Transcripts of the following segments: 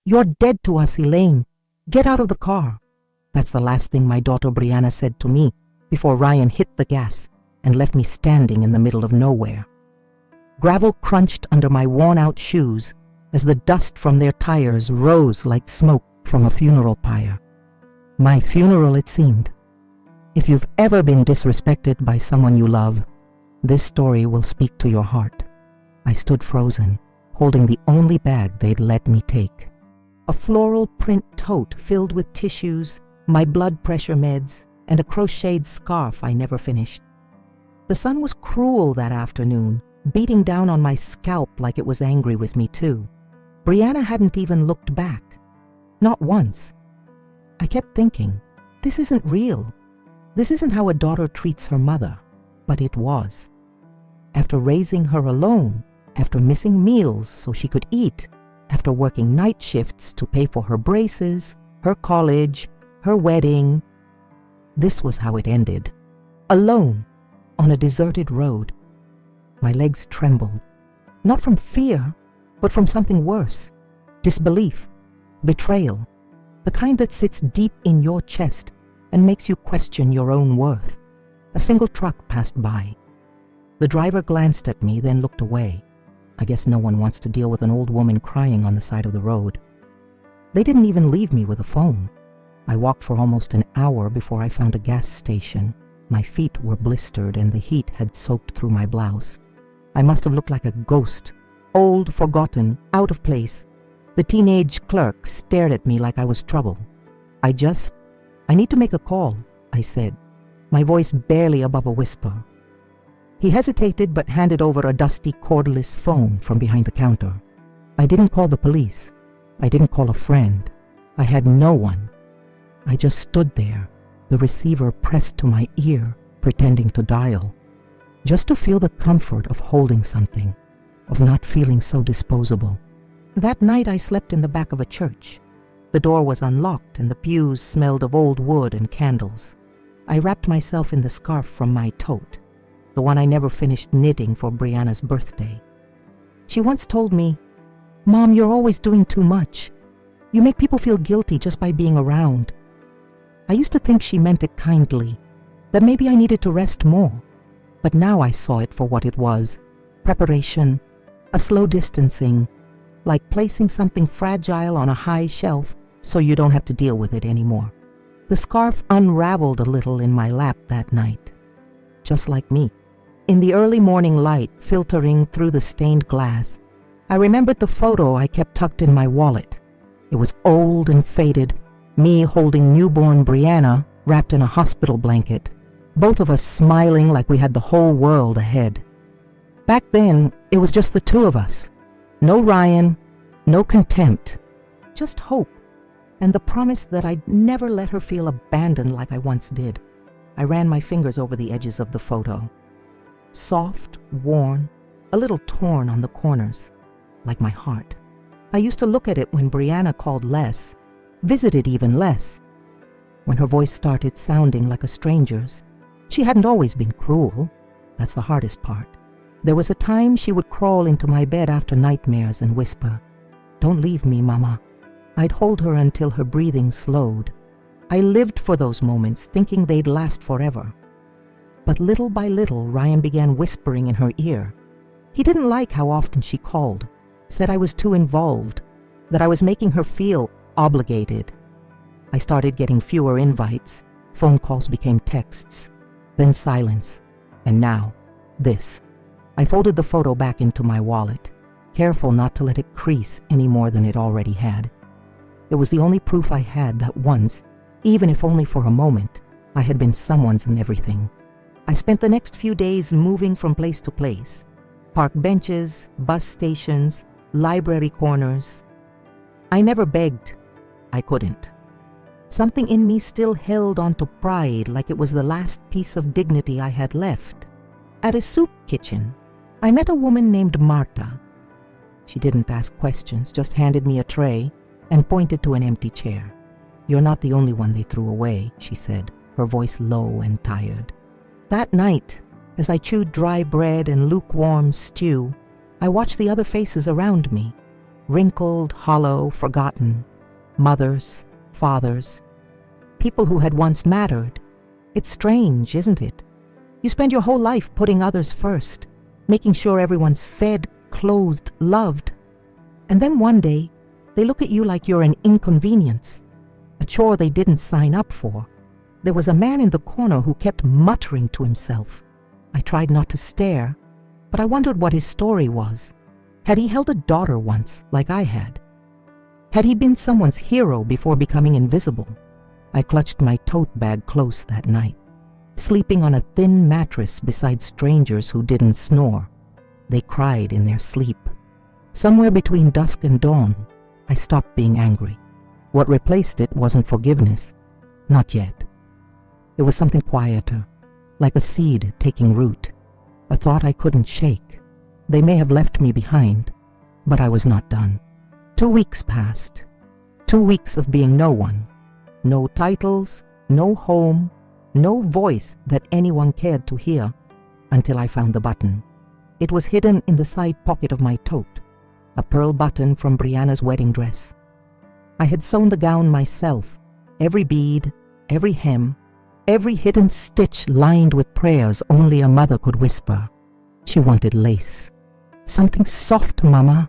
"You're dead to us, Elaine. Get out of the car." That's the last thing my daughter Brianna said to me before Ryan hit the gas and left me standing in the middle of nowhere. Gravel crunched under my worn-out shoes as the dust from their tires rose like smoke from a funeral pyre. My funeral, it seemed. If you've ever been disrespected by someone you love, this story will speak to your heart. I stood frozen, holding the only bag they'd let me take. A floral print tote filled with tissues, my blood pressure meds, and a crocheted scarf I never finished. The sun was cruel that afternoon, beating down on my scalp like it was angry with me too. Brianna hadn't even looked back. Not once. I kept thinking, this isn't real. This isn't how a daughter treats her mother. But it was. After raising her alone, after missing meals so she could eat, after working night shifts to pay for her braces, her college, her wedding, this was how it ended. Alone, on a deserted road. My legs trembled, not from fear, but from something worse. Disbelief, betrayal, the kind that sits deep in your chest and makes you question your own worth. A single truck passed by. The driver glanced at me, then looked away. I guess no one wants to deal with an old woman crying on the side of the road. They didn't even leave me with a phone. I walked for almost an hour before I found a gas station. My feet were blistered and the heat had soaked through my blouse. I must have looked like a ghost, old, forgotten, out of place. The teenage clerk stared at me like I was trouble. I need to make a call, I said, my voice barely above a whisper. He hesitated but handed over a dusty cordless phone from behind the counter. I didn't call the police. I didn't call a friend. I had no one. I just stood there, the receiver pressed to my ear, pretending to dial, just to feel the comfort of holding something, of not feeling so disposable. That night I slept in the back of a church. The door was unlocked and the pews smelled of old wood and candles. I wrapped myself in the scarf from my tote, the one I never finished knitting for Brianna's birthday. She once told me, "Mom, you're always doing too much. You make people feel guilty just by being around." I used to think she meant it kindly, that maybe I needed to rest more. But now I saw it for what it was, preparation, a slow distancing, like placing something fragile on a high shelf so you don't have to deal with it anymore. The scarf unraveled a little in my lap that night, just like me. In the early morning light filtering through the stained glass, I remembered the photo I kept tucked in my wallet. It was old and faded, me holding newborn Brianna wrapped in a hospital blanket, both of us smiling like we had the whole world ahead. Back then, it was just the two of us. No Ryan, no contempt, just hope, and the promise that I'd never let her feel abandoned like I once did. I ran my fingers over the edges of the photo. Soft, worn, a little torn on the corners, like my heart. I used to look at it when Brianna called less, visited even less. When her voice started sounding like a stranger's, she hadn't always been cruel. That's the hardest part. There was a time she would crawl into my bed after nightmares and whisper, "Don't leave me, Mama." I'd hold her until her breathing slowed. I lived for those moments, thinking they'd last forever. But little by little, Ryan began whispering in her ear. He didn't like how often she called, said I was too involved, that I was making her feel obligated. I started getting fewer invites. Phone calls became texts, then silence, and now, this. I folded the photo back into my wallet, careful not to let it crease any more than it already had. It was the only proof I had that once, even if only for a moment, I had been someone's and everything. I spent the next few days moving from place to place, park benches, bus stations, library corners. I never begged. I couldn't. Something in me still held on to pride like it was the last piece of dignity I had left. At a soup kitchen, I met a woman named Marta. She didn't ask questions, just handed me a tray and pointed to an empty chair. "You're not the only one they threw away," she said, her voice low and tired. That night, as I chewed dry bread and lukewarm stew, I watched the other faces around me. wrinkled, hollow, forgotten. Mothers, fathers, people who had once mattered. It's strange, isn't it? You spend your whole life putting others first, making sure everyone's fed, clothed, loved. And then one day, they look at you like you're an inconvenience, a chore they didn't sign up for. There was a man in the corner who kept muttering to himself. I tried not to stare, but I wondered what his story was. Had he held a daughter once, like I had? Had he been someone's hero before becoming invisible? I clutched my tote bag close that night, sleeping on a thin mattress beside strangers who didn't snore. They cried in their sleep. Somewhere between dusk and dawn, I stopped being angry. What replaced it wasn't forgiveness. Not yet. It was something quieter, like a seed taking root, a thought I couldn't shake. They may have left me behind, but I was not done. 2 weeks passed. 2 weeks of being no one. No titles, no home, no voice that anyone cared to hear, until I found the button. It was hidden in the side pocket of my tote, a pearl button from Brianna's wedding dress. I had sewn the gown myself, every bead, every hem, every hidden stitch lined with prayers only a mother could whisper. She wanted lace. Something soft, Mama,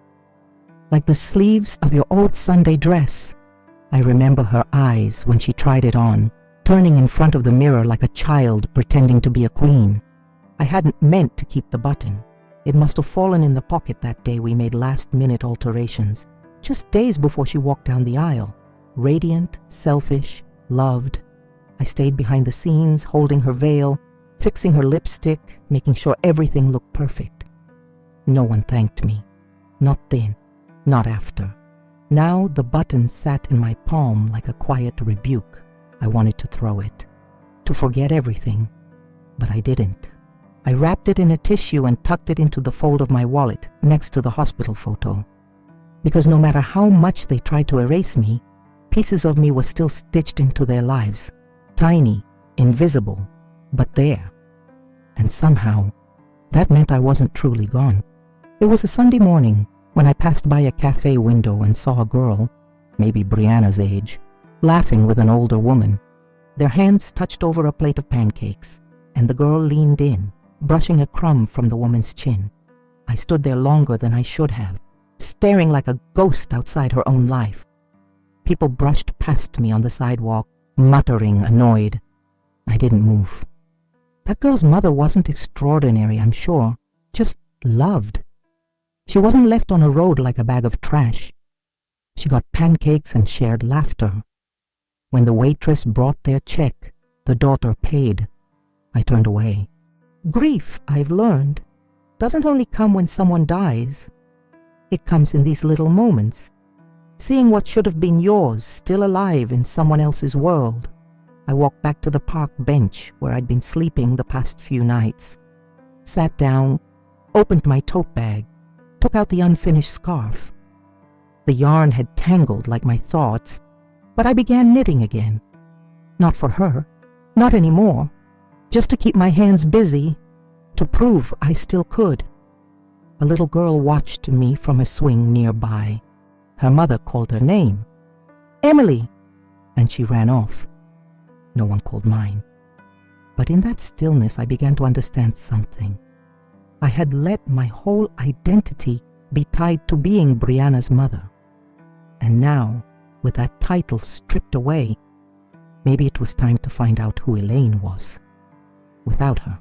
like the sleeves of your old Sunday dress. I remember her eyes when she tried it on, turning in front of the mirror like a child pretending to be a queen. I hadn't meant to keep the button. It must have fallen in the pocket that day we made last-minute alterations, just days before she walked down the aisle. Radiant, selfish, loved. I stayed behind the scenes, holding her veil, fixing her lipstick, making sure everything looked perfect. No one thanked me. Not then, not after. Now the button sat in my palm like a quiet rebuke. I wanted to throw it, to forget everything, but I didn't. I wrapped it in a tissue and tucked it into the fold of my wallet next to the hospital photo. Because no matter how much they tried to erase me, pieces of me were still stitched into their lives. Tiny, invisible, but there. And somehow, that meant I wasn't truly gone. It was a Sunday morning when I passed by a cafe window and saw a girl, maybe Brianna's age, laughing with an older woman. Their hands touched over a plate of pancakes, and the girl leaned in, brushing a crumb from the woman's chin. I stood there longer than I should have, staring like a ghost outside her own life. People brushed past me on the sidewalk, muttering, annoyed. I didn't move. That girl's mother wasn't extraordinary, I'm sure, just loved. She wasn't left on a road like a bag of trash. She got pancakes and shared laughter. When the waitress brought their check, the daughter paid. I turned away. Grief, I've learned, doesn't only come when someone dies. It comes in these little moments. Seeing what should have been yours still alive in someone else's world. I walked back to the park bench where I'd been sleeping the past few nights. Sat down, opened my tote bag, took out the unfinished scarf. The yarn had tangled like my thoughts, but I began knitting again. Not for her, not anymore, just to keep my hands busy, to prove I still could. A little girl watched me from a swing nearby. Her mother called her name, Emily, and she ran off. No one called mine. But in that stillness, I began to understand something. I had let my whole identity be tied to being Brianna's mother. And now, with that title stripped away, maybe it was time to find out who Elaine was. Without her.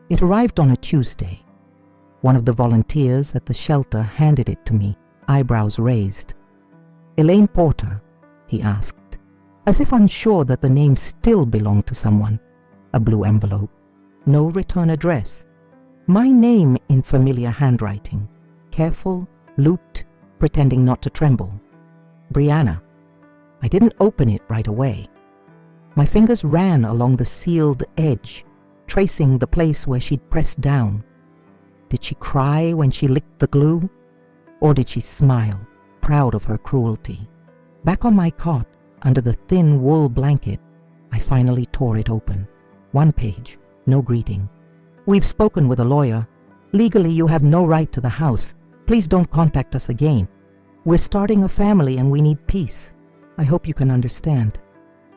It arrived on a Tuesday. One of the volunteers at the shelter handed it to me, eyebrows raised. Elaine Porter, he asked, as if unsure that the name still belonged to someone. A blue envelope. No return address. My name in familiar handwriting. Careful, looped, pretending not to tremble. Brianna. I didn't open it right away. My fingers ran along the sealed edge, tracing the place where she'd pressed down. Did she cry when she licked the glue? Or did she smile, proud of her cruelty? Back on my cot, under the thin wool blanket, I finally tore it open. One page, no greeting. We've spoken with a lawyer. Legally, you have no right to the house. Please don't contact us again. We're starting a family and we need peace. I hope you can understand.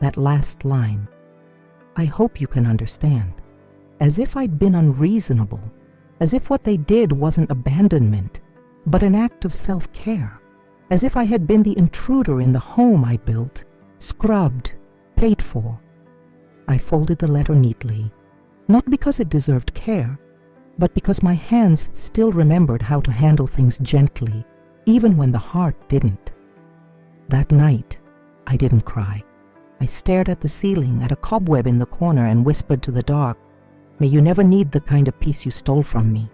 That last line. I hope you can understand. As if I'd been unreasonable. As if what they did wasn't abandonment, but an act of self-care. As if I had been the intruder in the home I built, scrubbed, paid for. I folded the letter neatly, not because it deserved care, but because my hands still remembered how to handle things gently, even when the heart didn't. That night, I didn't cry. I stared at the ceiling, at a cobweb in the corner, and whispered to the dark, "May you never need the kind of peace you stole from me."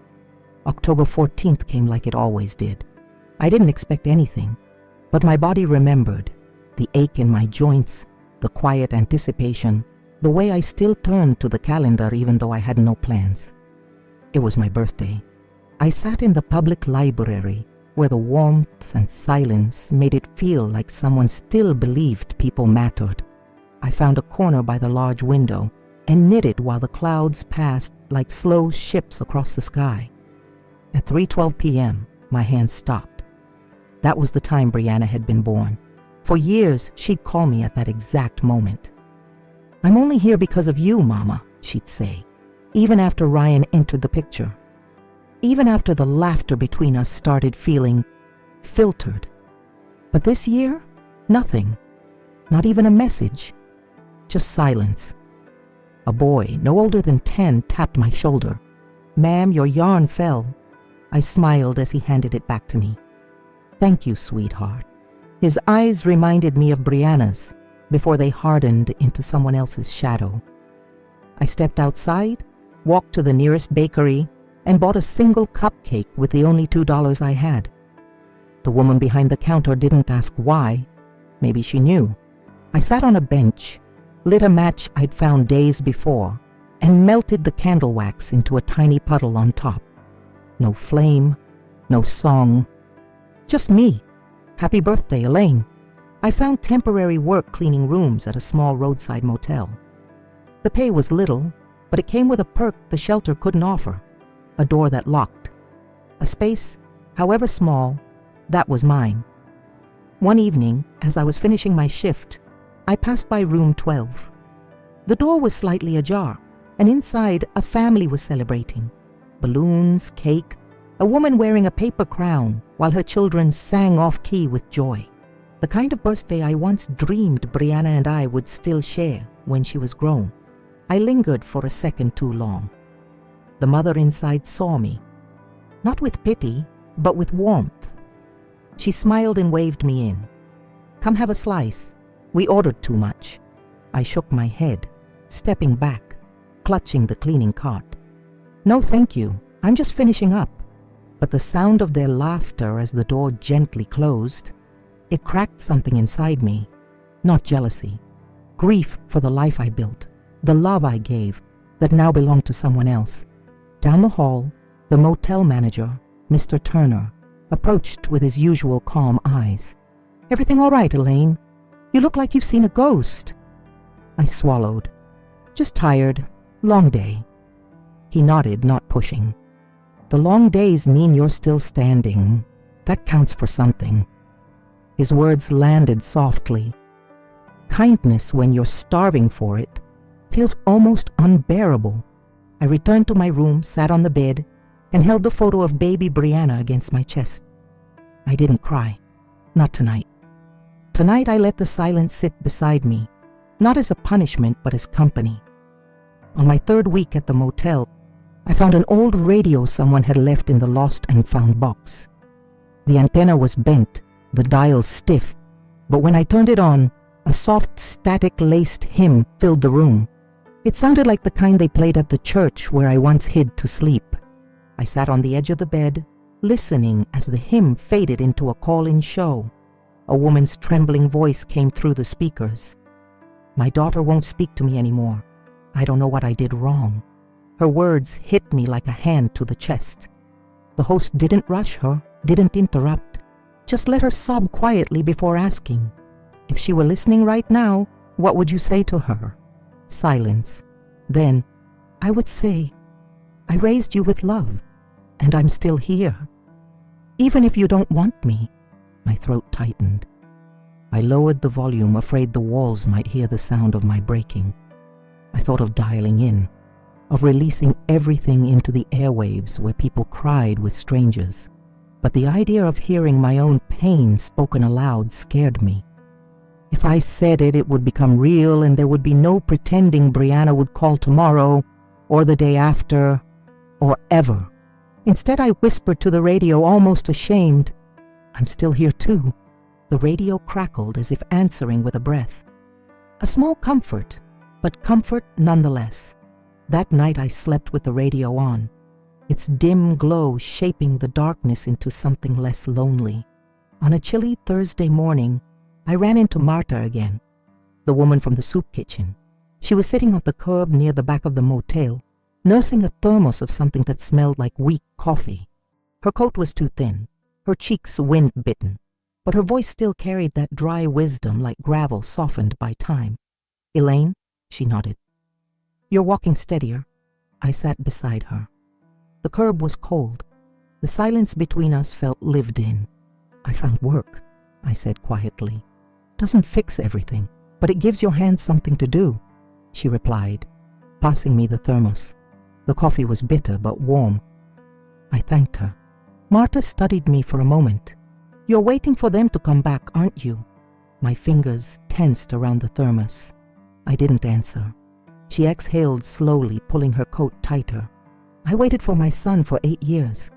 October 14th came like it always did. I didn't expect anything, but my body remembered, the ache in my joints, the quiet anticipation, the way I still turned to the calendar even though I had no plans. It was my birthday. I sat in the public library where the warmth and silence made it feel like someone still believed people mattered. I found a corner by the large window and knitted while the clouds passed like slow ships across the sky. At 3:12 p.m., my hand stopped. That was the time Brianna had been born. For years, she'd call me at that exact moment. "I'm only here because of you, Mama," she'd say, even after Ryan entered the picture. Even after the laughter between us started feeling filtered. But this year, nothing. Not even a message. Just silence. A boy, no older than 10, tapped my shoulder. "Ma'am, your yarn fell." I smiled as he handed it back to me. "Thank you, sweetheart." His eyes reminded me of Brianna's before they hardened into someone else's shadow. I stepped outside, walked to the nearest bakery, and bought a single cupcake with the only $2 I had. The woman behind the counter didn't ask why. Maybe she knew. I sat on a bench, lit a match I'd found days before, and melted the candle wax into a tiny puddle on top. No flame, no song, just me. "Happy birthday, Elaine." I found temporary work cleaning rooms at a small roadside motel. The pay was little, but it came with a perk the shelter couldn't offer. A door that locked. A space, however small, that was mine. One evening, as I was finishing my shift, I passed by room 12. The door was slightly ajar, and inside a family was celebrating. Balloons, cake, a woman wearing a paper crown while her children sang off-key with joy. The kind of birthday I once dreamed Brianna and I would still share when she was grown. I lingered for a second too long. The mother inside saw me, not with pity, but with warmth. She smiled and waved me in. "Come have a slice. We ordered too much." I shook my head, stepping back, clutching the cleaning cart. "No, thank you. I'm just finishing up." But the sound of their laughter as the door gently closed, it cracked something inside me. Not jealousy. Grief for the life I built, the love I gave, that now belonged to someone else. Down the hall, the motel manager, Mr. Turner, approached with his usual calm eyes. "Everything all right, Elaine? You look like you've seen a ghost." I swallowed. "Just tired. Long day." He nodded, not pushing. "The long days mean you're still standing. That counts for something." His words landed softly. Kindness, when you're starving for it, feels almost unbearable. I returned to my room, sat on the bed, and held the photo of baby Brianna against my chest. I didn't cry. Not tonight. Tonight I let the silence sit beside me, not as a punishment, but as company. On my third week at the motel, I found an old radio someone had left in the lost and found box. The antenna was bent, the dial stiff, but when I turned it on, a soft, static-laced hymn filled the room. It sounded like the kind they played at the church where I once hid to sleep. I sat on the edge of the bed, listening as the hymn faded into a call-in show. A woman's trembling voice came through the speakers. "My daughter won't speak to me anymore. I don't know what I did wrong." Her words hit me like a hand to the chest. The host didn't rush her, didn't interrupt, just let her sob quietly before asking, "If she were listening right now, what would you say to her?" Silence. Then, "I would say, I raised you with love, and I'm still here. Even if you don't want me, My throat tightened. I lowered the volume, afraid the walls might hear the sound of my breaking. I thought of dialing in, of releasing everything into the airwaves where people cried with strangers. But the idea of hearing my own pain spoken aloud scared me. If I said it, it would become real, and there would be no pretending Brianna would call tomorrow, or the day after, or ever. Instead, I whispered to the radio, almost ashamed, "I'm still here too." The radio crackled as if answering with a breath. A small comfort, but comfort nonetheless. That night I slept with the radio on, its dim glow shaping the darkness into something less lonely. On a chilly Thursday morning, I ran into Marta again, the woman from the soup kitchen. She was sitting on the curb near the back of the motel, nursing a thermos of something that smelled like weak coffee. Her coat was too thin, her cheeks wind-bitten, but her voice still carried that dry wisdom like gravel softened by time. "Elaine?" She nodded. "You're walking steadier." I sat beside her. The curb was cold. The silence between us felt lived in. "I found work," I said quietly. "Doesn't fix everything, but it gives your hands something to do," she replied, passing me the thermos. The coffee was bitter but warm. I thanked her. Marta studied me for a moment. "You're waiting for them to come back, aren't you?" My fingers tensed around the thermos. I didn't answer. She exhaled slowly, pulling her coat tighter. "I waited for my son for 8 years.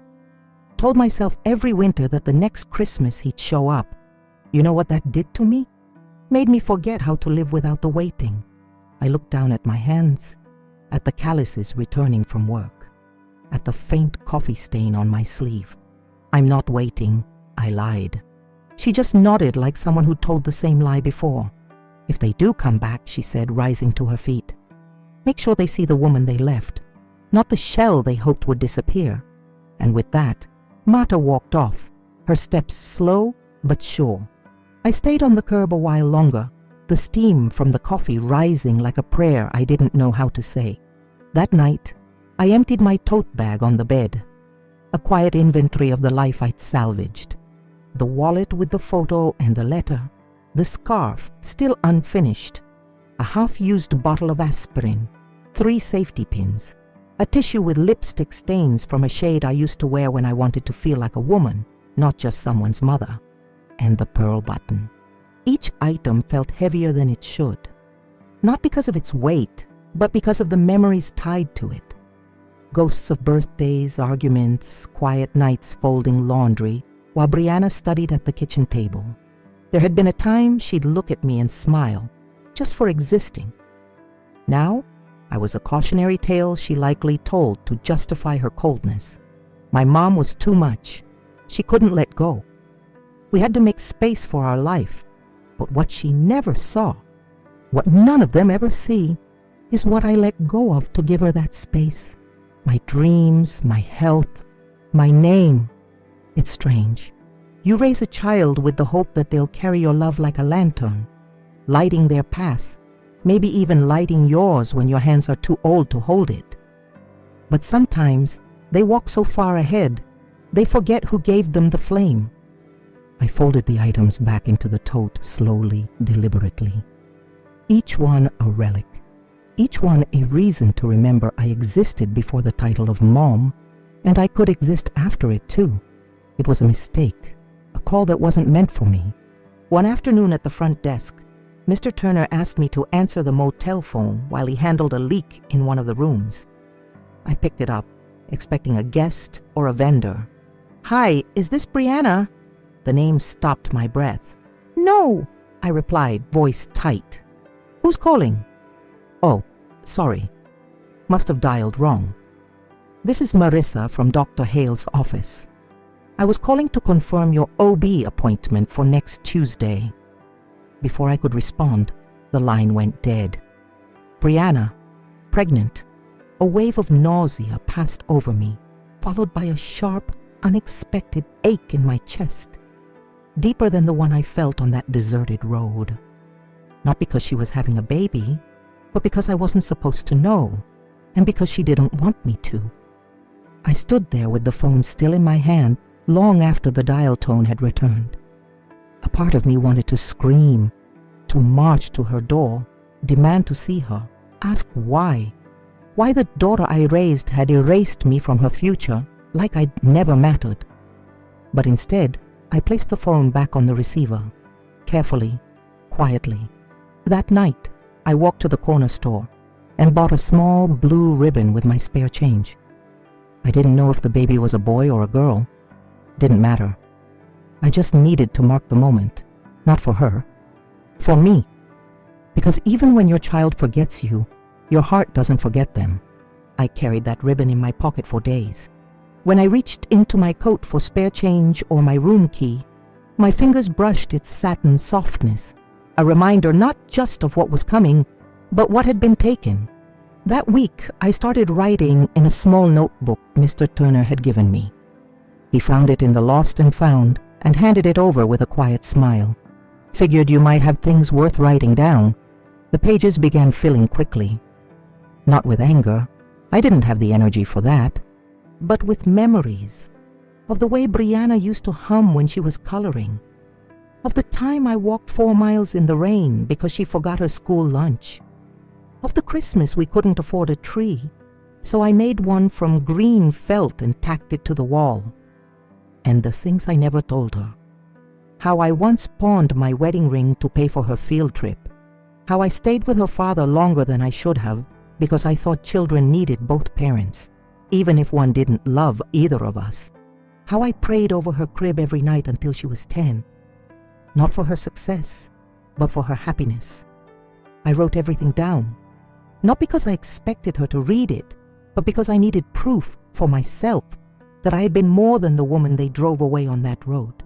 Told myself every winter that the next Christmas he'd show up. You know what that did to me? Made me forget how to live without the waiting." I looked down at my hands, at the calluses returning from work, at the faint coffee stain on my sleeve. "I'm not waiting," I lied. She just nodded like someone who told the same lie before. "If they do come back," she said, rising to her feet, "make sure they see the woman they left, not the shell they hoped would disappear." And with that, Marta walked off, her steps slow but sure. I stayed on the curb a while longer, the steam from the coffee rising like a prayer I didn't know how to say. That night, I emptied my tote bag on the bed, a quiet inventory of the life I'd salvaged. The wallet with the photo and the letter, the scarf still unfinished, a half-used bottle of aspirin, 3 safety pins, a tissue with lipstick stains from a shade I used to wear when I wanted to feel like a woman, not just someone's mother, and the pearl button. Each item felt heavier than it should, not because of its weight, but because of the memories tied to it. Ghosts of birthdays, arguments, quiet nights folding laundry, while Brianna studied at the kitchen table. There had been a time she'd look at me and smile, just for existing. Now, I was a cautionary tale she likely told to justify her coldness. My mom was too much. She couldn't let go. We had to make space for our life. But what she never saw, what none of them ever see, is what I let go of to give her that space. My dreams, my health, my name. It's strange. You raise a child with the hope that they'll carry your love like a lantern, lighting their path, maybe even lighting yours when your hands are too old to hold it. But sometimes they walk so far ahead, they forget who gave them the flame. I folded the items back into the tote slowly, deliberately. Each one a relic, each one a reason to remember I existed before the title of Mom, and I could exist after it too. It was a mistake, a call that wasn't meant for me. One afternoon at the front desk, Mr. Turner asked me to answer the motel phone while he handled a leak in one of the rooms. I picked it up, expecting a guest or a vendor. "Hi, is this Brianna?" The name stopped my breath. "No," I replied, voice tight. "Who's calling?" "Oh, sorry. Must have dialed wrong. This is Marissa from Dr. Hale's office. I was calling to confirm your OB appointment for next Tuesday." Before I could respond, the line went dead. Brianna, pregnant. A wave of nausea passed over me, followed by a sharp, unexpected ache in my chest, deeper than the one I felt on that deserted road. Not because she was having a baby, but because I wasn't supposed to know, and because she didn't want me to. I stood there with the phone still in my hand long after the dial tone had returned. part of me wanted to scream, to march to her door, demand to see her, ask why. Why the daughter I raised had erased me from her future like I'd never mattered. But instead, I placed the phone back on the receiver, carefully, quietly. That night, I walked to the corner store and bought a small blue ribbon with my spare change. I didn't know if the baby was a boy or a girl. Didn't matter. I just needed to mark the moment, not for her, for me. Because even when your child forgets you, your heart doesn't forget them. I carried that ribbon in my pocket for days. When I reached into my coat for spare change or my room key, my fingers brushed its satin softness, a reminder not just of what was coming, but what had been taken. That week, I started writing in a small notebook Mr. Turner had given me. He found it in the lost and found and handed it over with a quiet smile. Figured you might have things worth writing down. The pages began filling quickly. Not with anger. I didn't have the energy for that. But with memories of the way Brianna used to hum when she was coloring, of the time I walked 4 miles in the rain because she forgot her school lunch, of the Christmas we couldn't afford a tree, so I made one from green felt and tacked it to the wall, and the things I never told her. How I once pawned my wedding ring to pay for her field trip, how I stayed with her father longer than I should have because I thought children needed both parents, even if one didn't love either of us. How I prayed over her crib every night until she was 10. Not for her success, but for her happiness. I wrote everything down, not because I expected her to read it, but because I needed proof for myself that I had been more than the woman they drove away on that road.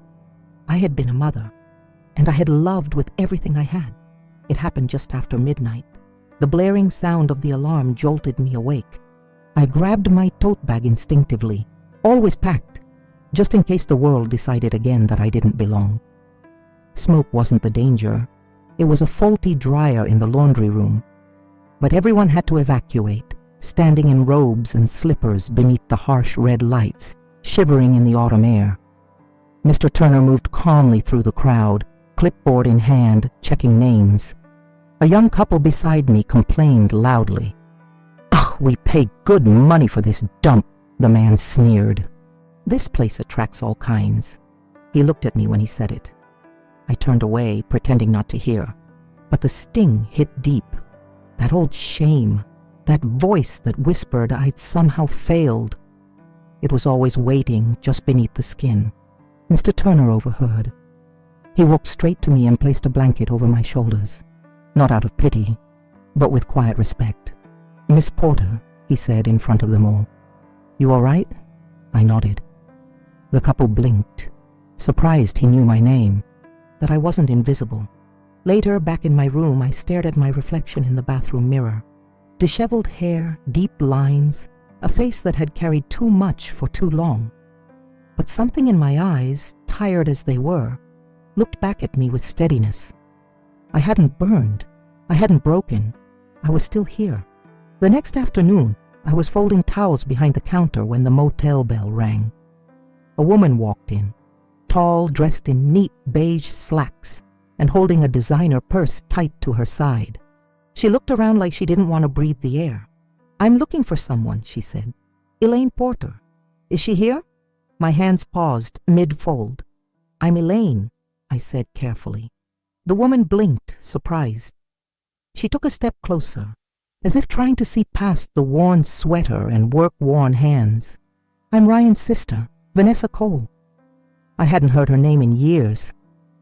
I had been a mother, and I had loved with everything I had. It happened just after midnight. The blaring sound of the alarm jolted me awake. I grabbed my tote bag instinctively, always packed, just in case the world decided again that I didn't belong. Smoke wasn't the danger. It was a faulty dryer in the laundry room. But everyone had to evacuate, standing in robes and slippers beneath the harsh red lights, shivering in the autumn air. Mr. Turner moved calmly through the crowd, clipboard in hand, checking names. A young couple beside me complained loudly. "Ugh, we pay good money for this dump," the man sneered. "This place attracts all kinds." He looked at me when he said it. I turned away, pretending not to hear. But the sting hit deep. That old shame, that voice that whispered I'd somehow failed. It was always waiting just beneath the skin. Mr. Turner overheard. He walked straight to me and placed a blanket over my shoulders. Not out of pity, but with quiet respect. "Miss Porter," he said in front of them all. "You all right?" I nodded. The couple blinked, surprised he knew my name, that I wasn't invisible. Later, back in my room, I stared at my reflection in the bathroom mirror. Disheveled hair, deep lines, a face that had carried too much for too long. But something in my eyes, tired as they were, looked back at me with steadiness. I hadn't burned. I hadn't broken. I was still here. The next afternoon, I was folding towels behind the counter when the motel bell rang. A woman walked in, tall, dressed in neat beige slacks, and holding a designer purse tight to her side. She looked around like she didn't want to breathe the air. "I'm looking for someone," she said. "Elaine Porter. Is she here?" My hands paused, mid-fold. "I'm Elaine," I said carefully. The woman blinked, surprised. She took a step closer, as if trying to see past the worn sweater and work-worn hands. "I'm Ryan's sister, Vanessa Cole." I hadn't heard her name in years.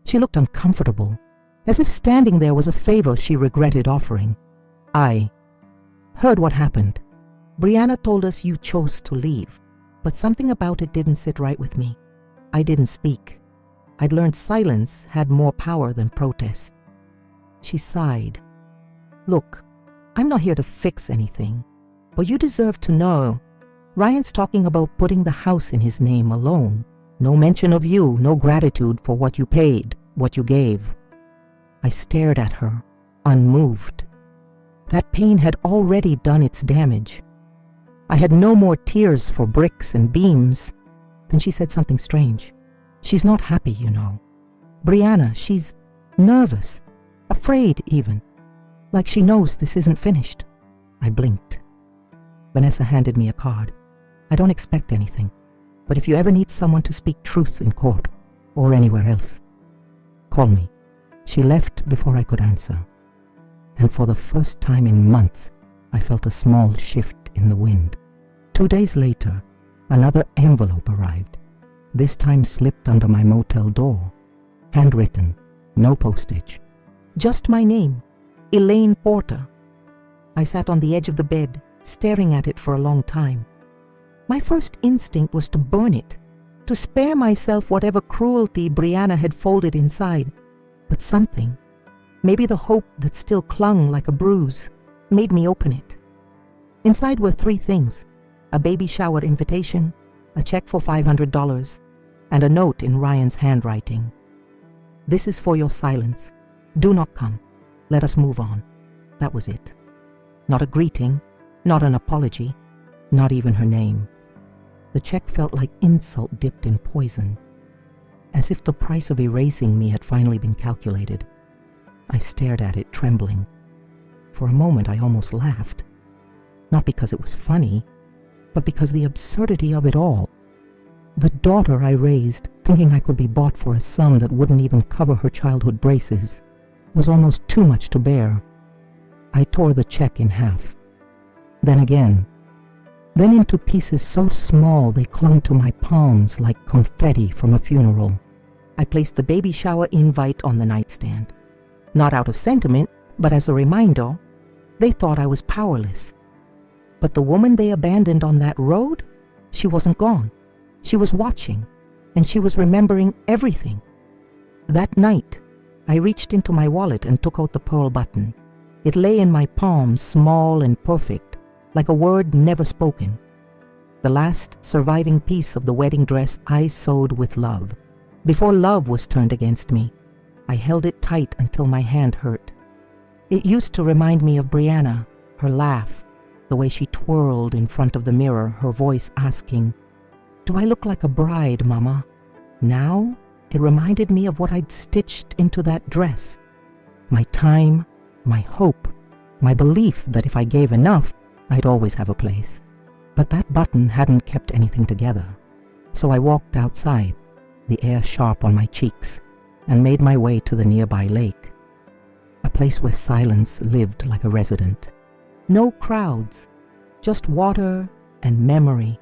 She looked uncomfortable, as if standing there was a favor she regretted offering. "I heard what happened. Brianna told us you chose to leave, but something about it didn't sit right with me. I didn't speak. I'd learned silence had more power than protest." She sighed. "Look, I'm not here to fix anything, but you deserve to know. Ryan's talking about putting the house in his name alone. No mention of you, no gratitude for what you paid, what you gave." I stared at her, unmoved. That pain had already done its damage. I had no more tears for bricks and beams. Then she said something strange. "She's not happy, you know. Brianna, she's nervous, afraid even, like she knows this isn't finished. I blinked. Vanessa handed me a card. I don't expect anything, but if you ever need someone to speak truth in court or anywhere else, call me. She left before I could answer, and for the first time in months, I felt a small shift in the wind. 2 days later, another envelope arrived, this time slipped under my motel door. Handwritten, no postage. Just my name, Elaine Porter. I sat on the edge of the bed, staring at it for a long time. My first instinct was to burn it, to spare myself whatever cruelty Brianna had folded inside. But something, maybe the hope that still clung like a bruise, made me open it. Inside were 3 things: a baby shower invitation, a check for $500, and a note in Ryan's handwriting. This is for your silence. Do not come. Let us move on. That was it. Not a greeting, not an apology, not even her name. The check felt like insult dipped in poison, as if the price of erasing me had finally been calculated. I stared at it, trembling. For a moment, I almost laughed. Not because it was funny, but because the absurdity of it all. The daughter I raised, thinking I could be bought for a sum that wouldn't even cover her childhood braces, was almost too much to bear. I tore the check in half. Then again. Then into pieces so small they clung to my palms like confetti from a funeral. I placed the baby shower invite on the nightstand. Not out of sentiment, but as a reminder. They thought I was powerless. But the woman they abandoned on that road, she wasn't gone. She was watching, and she was remembering everything. That night, I reached into my wallet and took out the pearl button. It lay in my palm, small and perfect, like a word never spoken. The last surviving piece of the wedding dress I sewed with love. Before love was turned against me, I held it tight until my hand hurt. It used to remind me of Brianna, her laugh, the way she twirled in front of the mirror, her voice asking, "Do I look like a bride, Mama?" Now, it reminded me of what I'd stitched into that dress. My time, my hope, my belief that if I gave enough, I'd always have a place. But that button hadn't kept anything together. So I walked outside, the air sharp on my cheeks, and made my way to the nearby lake. A place where silence lived like a resident. No crowds, just water and memory.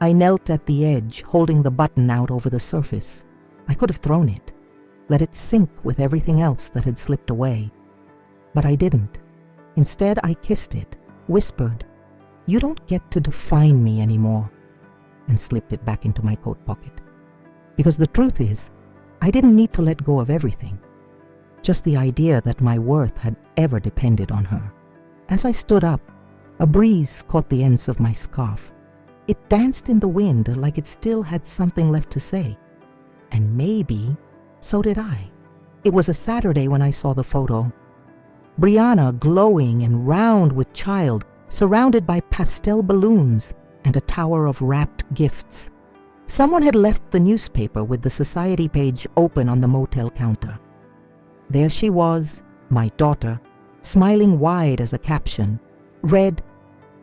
I knelt at the edge, holding the button out over the surface. I could have thrown it, let it sink with everything else that had slipped away. But I didn't. Instead, I kissed it, whispered, "You don't get to define me anymore," and slipped it back into my coat pocket. Because the truth is, I didn't need to let go of everything. Just the idea that my worth had ever depended on her. As I stood up, a breeze caught the ends of my scarf. It danced in the wind like it still had something left to say. And maybe so did I. It was a Saturday when I saw the photo. Brianna, glowing and round with child, surrounded by pastel balloons and a tower of wrapped gifts. Someone had left the newspaper with the society page open on the motel counter. There she was, my daughter, smiling wide as a caption, read,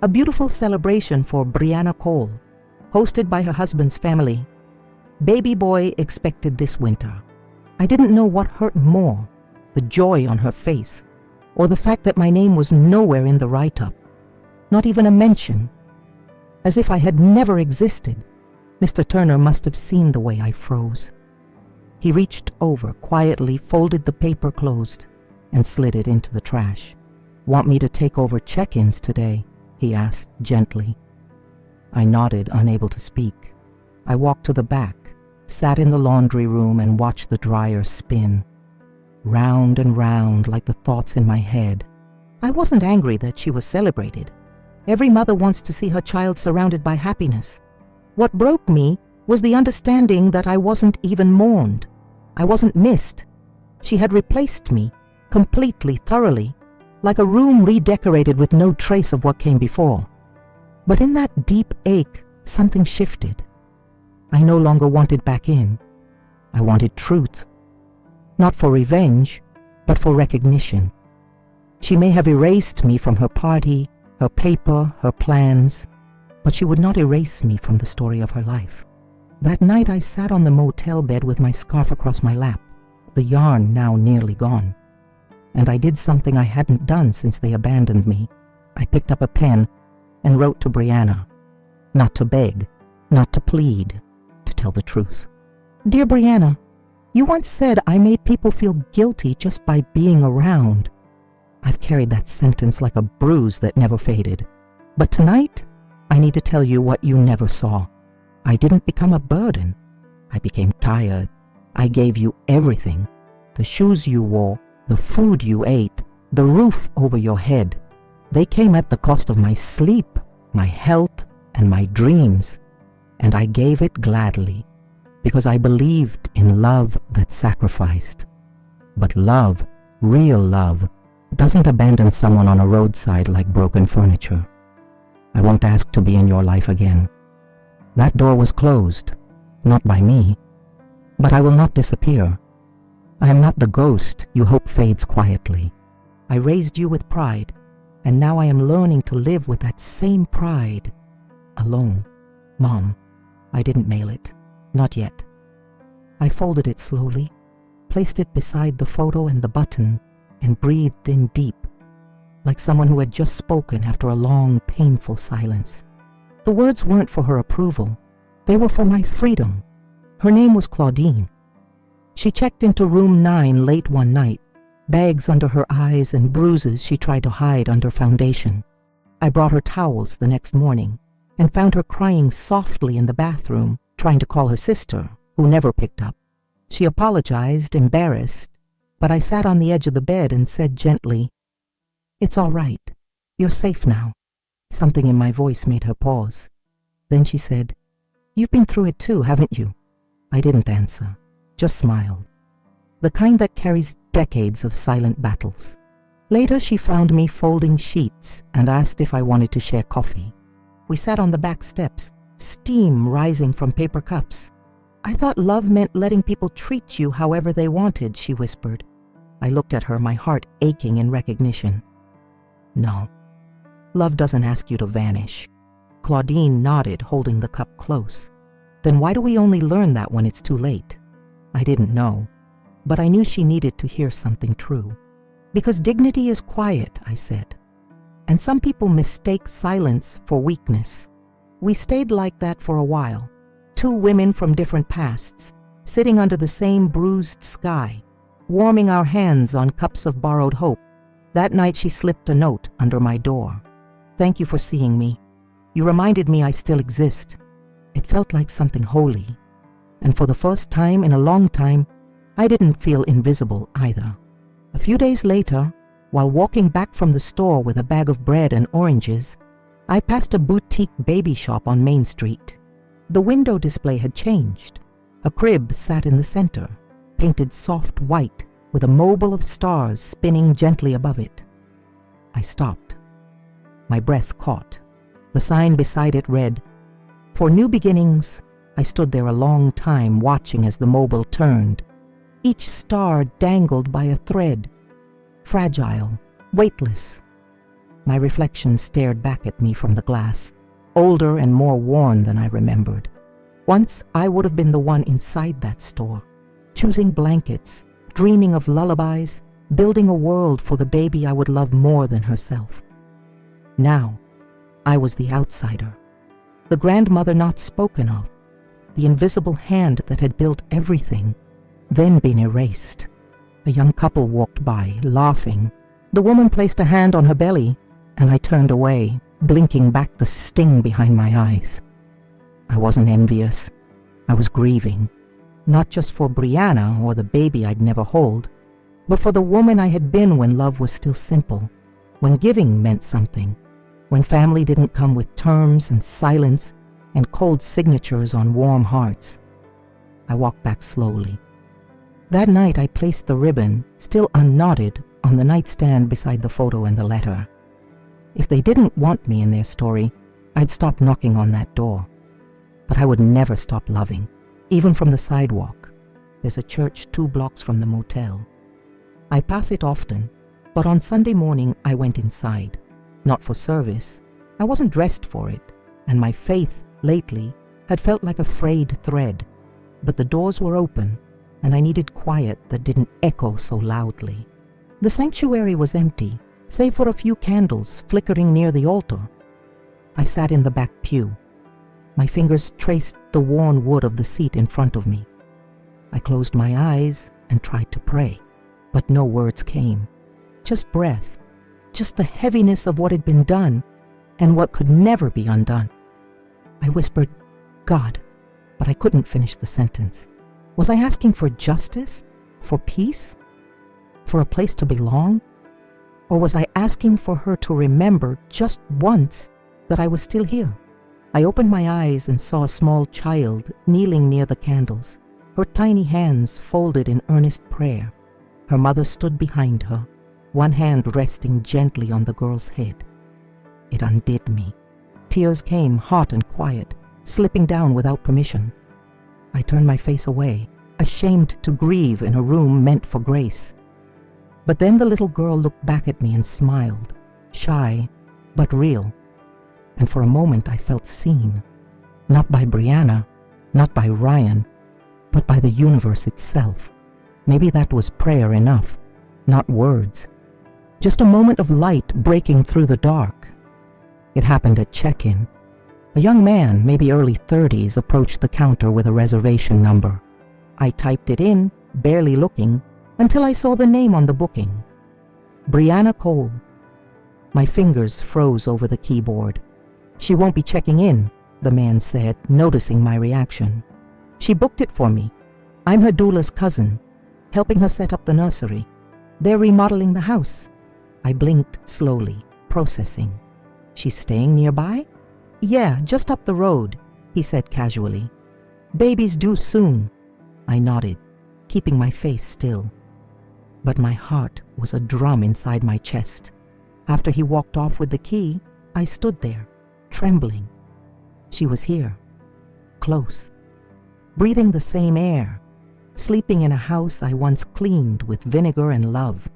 "A beautiful celebration for Brianna Cole, hosted by her husband's family. Baby boy expected this winter." I didn't know what hurt more, the joy on her face, or the fact that my name was nowhere in the write-up, not even a mention. As if I had never existed. Mr. Turner must have seen the way I froze. He reached over, quietly folded the paper closed, and slid it into the trash. "Want me to take over check-ins today?" he asked gently. I nodded, unable to speak. I walked to the back, sat in the laundry room and watched the dryer spin. Round and round like the thoughts in my head. I wasn't angry that she was celebrated. Every mother wants to see her child surrounded by happiness. What broke me was the understanding that I wasn't even mourned. I wasn't missed. She had replaced me, completely, thoroughly, like a room redecorated with no trace of what came before. But in that deep ache, something shifted. I no longer wanted back in. I wanted truth. not for revenge, but for recognition. She may have erased me from her party, her paper, her plans, but she would not erase me from the story of her life. That night I sat on the motel bed with my scarf across my lap, the yarn now nearly gone. And I did something I hadn't done since they abandoned me. I picked up a pen and wrote to Brianna, not to beg, not to plead, to tell the truth. Dear Brianna, you once said I made people feel guilty just by being around. I've carried that sentence like a bruise that never faded. But tonight, I need to tell you what you never saw. I didn't become a burden. I became tired. I gave you everything. The shoes you wore, the food you ate, the roof over your head. They came at the cost of my sleep, my health, and my dreams. And I gave it gladly, because I believed in love that sacrificed. But love, real love, doesn't abandon someone on a roadside like broken furniture. I won't ask to be in your life again. That door was closed, not by me, but I will not disappear. I am not the ghost you hope fades quietly. I raised you with pride, and now I am learning to live with that same pride, alone. Mom, I didn't mail it, not yet. I folded it slowly, placed it beside the photo and the button, and breathed in deep, like someone who had just spoken after a long, painful silence. The words weren't for her approval. They were for my freedom. Her name was Claudine. She checked into room 9 late one night, bags under her eyes and bruises she tried to hide under foundation. I brought her towels the next morning and found her crying softly in the bathroom, trying to call her sister, who never picked up. She apologized, embarrassed, but I sat on the edge of the bed and said gently, "It's all right. You're safe now." Something in my voice made her pause. Then she said, "You've been through it too, haven't you?" I didn't answer, just smiled. The kind that carries decades of silent battles. Later she found me folding sheets and asked if I wanted to share coffee. We sat on the back steps, steam rising from paper cups. "I thought love meant letting people treat you however they wanted," she whispered. I looked at her, my heart aching in recognition. "No. Love doesn't ask you to vanish." Claudine nodded, holding the cup close. "Then why do we only learn that when it's too late?" I didn't know, but I knew she needed to hear something true. "Because dignity is quiet," I said. "And some people mistake silence for weakness." We stayed like that for a while, two women from different pasts, sitting under the same bruised sky, warming our hands on cups of borrowed hope. That night she slipped a note under my door. "Thank you for seeing me. You reminded me I still exist." It felt like something holy. And for the first time in a long time, I didn't feel invisible either. A few days later, while walking back from the store with a bag of bread and oranges, I passed a boutique baby shop on Main Street. The window display had changed. A crib sat in the center, painted soft white, with a mobile of stars spinning gently above it. I stopped. My breath caught. The sign beside it read, "For new beginnings." I stood there a long time watching as the mobile turned. Each star dangled by a thread, fragile, weightless. My reflection stared back at me from the glass, older and more worn than I remembered. Once I would have been the one inside that store, choosing blankets, dreaming of lullabies, building a world for the baby I would love more than herself. Now, I was the outsider, the grandmother not spoken of, the invisible hand that had built everything, then been erased. A young couple walked by, laughing. The woman placed a hand on her belly, and I turned away, blinking back the sting behind my eyes. I wasn't envious. I was grieving, not just for Brianna or the baby I'd never hold, but for the woman I had been when love was still simple, when giving meant something, when family didn't come with terms and silence and cold signatures on warm hearts. I walked back slowly. That night I placed the ribbon, still unknotted, on the nightstand beside the photo and the letter. If they didn't want me in their story, I'd stop knocking on that door. But I would never stop loving, even from the sidewalk. There's a church 2 blocks from the motel. I pass it often, but on Sunday morning I went inside. Not for service. I wasn't dressed for it, and my faith, lately, had felt like a frayed thread. But the doors were open, and I needed quiet that didn't echo so loudly. The sanctuary was empty, save for a few candles flickering near the altar. I sat in the back pew. My fingers traced the worn wood of the seat in front of me. I closed my eyes and tried to pray, but no words came. Just breath, just the heaviness of what had been done and what could never be undone. I whispered, God, but I couldn't finish the sentence. Was I asking for justice? For peace? For a place to belong? Or was I asking for her to remember just once that I was still here? I opened my eyes and saw a small child kneeling near the candles, her tiny hands folded in earnest prayer. Her mother stood behind her, one hand resting gently on the girl's head. It undid me. Tears came, hot and quiet, slipping down without permission. I turned my face away, ashamed to grieve in a room meant for grace. But then the little girl looked back at me and smiled, shy, but real. And for a moment I felt seen, not by Brianna, not by Ryan, but by the universe itself. Maybe that was prayer enough, not words. Just a moment of light breaking through the dark. It happened at check-in. A young man, maybe early 30s, approached the counter with a reservation number. I typed it in, barely looking, until I saw the name on the booking. Brianna Cole. My fingers froze over the keyboard. She won't be checking in, the man said, noticing my reaction. She booked it for me. I'm her doula's cousin, helping her set up the nursery. They're remodeling the house. I blinked slowly, processing. She's staying nearby? Yeah, just up the road, he said casually. Baby's due soon. I nodded, keeping my face still. But my heart was a drum inside my chest. After he walked off with the key, I stood there, trembling. She was here, close, breathing the same air, sleeping in a house I once cleaned with vinegar and love,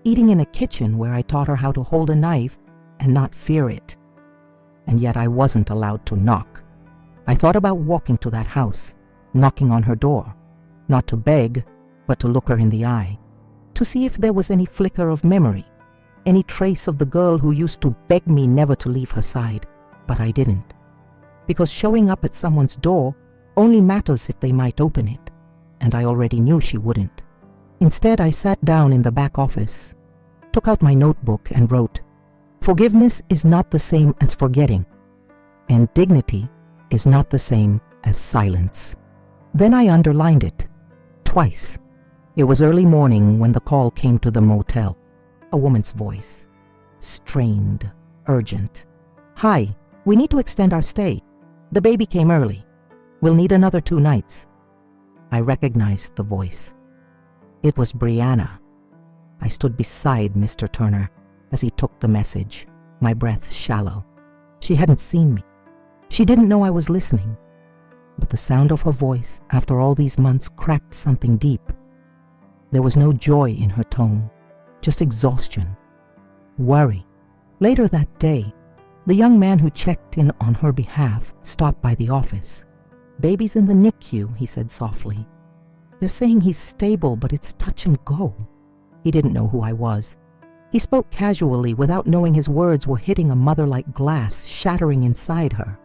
eating in a kitchen where I taught her how to hold a knife and not fear it. And yet I wasn't allowed to knock. I thought about walking to that house, knocking on her door, not to beg, but to look her in the eye, to see if there was any flicker of memory, any trace of the girl who used to beg me never to leave her side. But I didn't, because showing up at someone's door only matters if they might open it, and I already knew she wouldn't. Instead, I sat down in the back office, took out my notebook and wrote, "Forgiveness is not the same as forgetting, and dignity is not the same as silence." Then I underlined it, twice. It was early morning when the call came to the motel. A woman's voice, strained, urgent. "Hi, we need to extend our stay. The baby came early. We'll need another 2 nights." I recognized the voice. It was Brianna. I stood beside Mr. Turner as he took the message, my breath shallow. She hadn't seen me. She didn't know I was listening. But the sound of her voice, after all these months, cracked something deep. There was no joy in her tone, just exhaustion, worry. Later that day, the young man who checked in on her behalf stopped by the office. "Baby's in the NICU," he said softly. "They're saying he's stable, but it's touch and go." He didn't know who I was. He spoke casually without knowing his words were hitting a mother like glass, shattering inside her.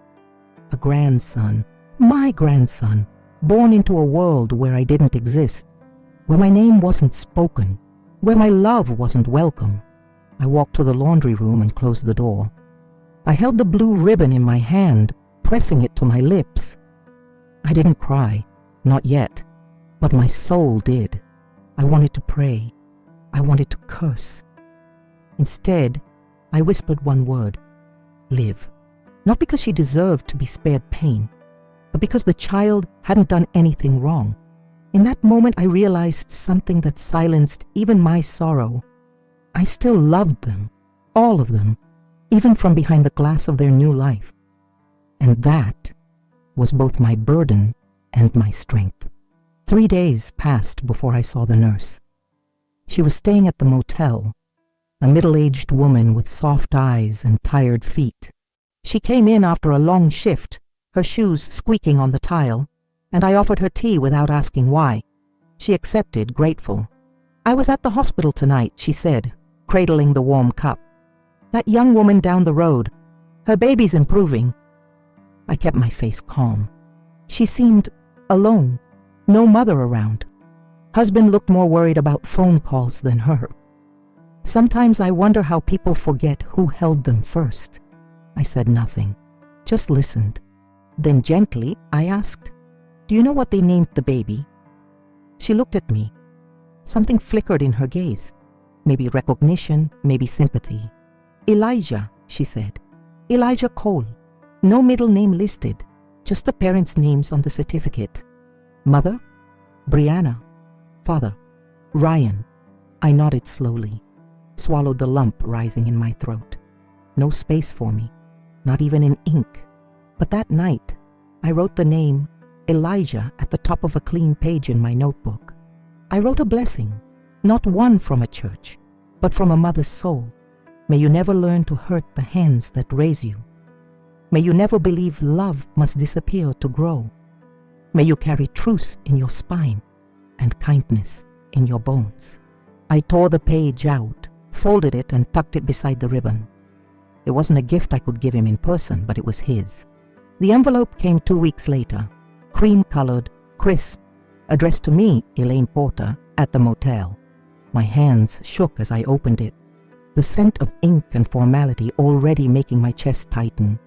A grandson, my grandson, born into a world where I didn't exist, where my name wasn't spoken, where my love wasn't welcome. I walked to the laundry room and closed the door. I held the blue ribbon in my hand, pressing it to my lips. I didn't cry, not yet, but my soul did. I wanted to pray. I wanted to curse. Instead, I whispered one word, live. Not because she deserved to be spared pain, but because the child hadn't done anything wrong. In that moment, I realized something that silenced even my sorrow. I still loved them, all of them, even from behind the glass of their new life. And that was both my burden and my strength. 3 days passed before I saw the nurse. She was staying at the motel, a middle-aged woman with soft eyes and tired feet. She came in after a long shift, her shoes squeaking on the tile, and I offered her tea without asking why. She accepted, grateful. "I was at the hospital tonight," she said, cradling the warm cup. "That young woman down the road, her baby's improving." I kept my face calm. She seemed alone, no mother around. Husband looked more worried about phone calls than her. Sometimes I wonder how people forget who held them first. I said nothing, just listened. Then gently I asked, "Do you know what they named the baby?" She looked at me. Something flickered in her gaze. Maybe recognition, maybe sympathy. "Elijah," she said. "Elijah Cole. No middle name listed, just the parents' names on the certificate. Mother? Brianna. Father? Ryan." I nodded slowly, swallowed the lump rising in my throat. No space for me, not even in ink. But that night, I wrote the name Elijah at the top of a clean page in my notebook. I wrote a blessing, not one from a church, but from a mother's soul. May you never learn to hurt the hands that raise you. May you never believe love must disappear to grow. May you carry truth in your spine and kindness in your bones. I tore the page out, folded it, and tucked it beside the ribbon. It wasn't a gift I could give him in person, but it was his. The envelope came 2 weeks later, cream-colored, crisp, addressed to me, Elaine Porter, at the motel. My hands shook as I opened it, the scent of ink and formality already making my chest tighten.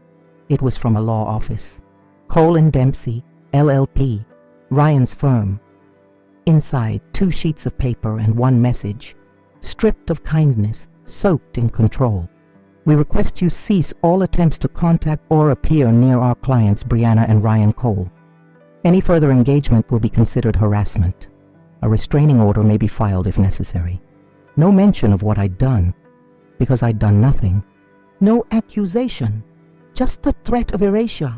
It was from a law office. Cole & Dempsey, LLP, Ryan's firm. Inside, 2 sheets of paper and 1 message, stripped of kindness, soaked in control. "We request you cease all attempts to contact or appear near our clients, Brianna and Ryan Cole. Any further engagement will be considered harassment. A restraining order may be filed if necessary." No mention of what I'd done, because I'd done nothing. No accusation, just the threat of erasure,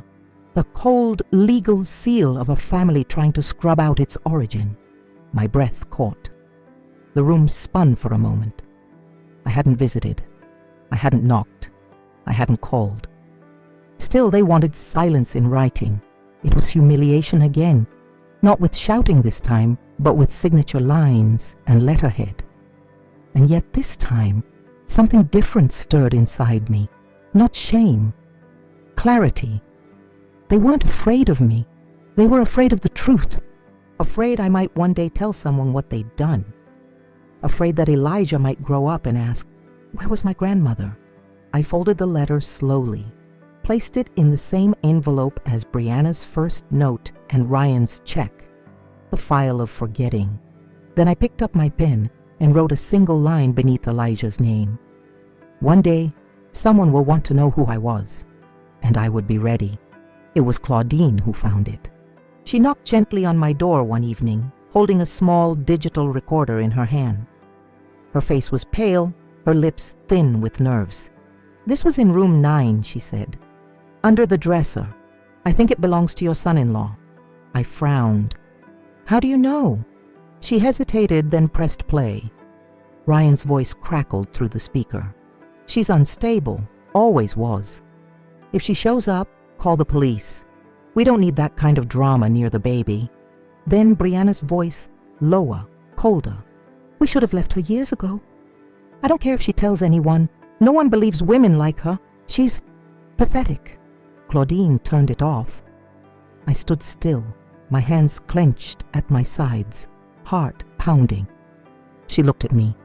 the cold legal seal of a family trying to scrub out its origin. My breath caught. The room spun for a moment. I hadn't visited. I hadn't knocked. I hadn't called. Still, they wanted silence in writing. It was humiliation again, not with shouting this time, but with signature lines and letterhead. And yet this time, something different stirred inside me. Not shame. Clarity. They weren't afraid of me. They were afraid of the truth. Afraid I might one day tell someone what they'd done. Afraid that Elijah might grow up and ask, "Where was my grandmother?" I folded the letter slowly, placed it in the same envelope as Brianna's first note and Ryan's check, the file of forgetting. Then I picked up my pen and wrote a single line beneath Elijah's name. One day, someone will want to know who I was, and I would be ready. It was Claudine who found it. She knocked gently on my door one evening, holding a small digital recorder in her hand. Her face was pale, her lips thin with nerves. "This was in room 9, she said. "Under the dresser. I think it belongs to your son-in-law." I frowned. "How do you know?" She hesitated, then pressed play. Ryan's voice crackled through the speaker. "She's unstable, always was. If she shows up, call the police. We don't need that kind of drama near the baby." Then Brianna's voice, lower, colder. "We should have left her years ago. I don't care if she tells anyone. No one believes women like her. She's pathetic." Claudine turned it off. I stood still, my hands clenched at my sides, heart pounding. She looked at me.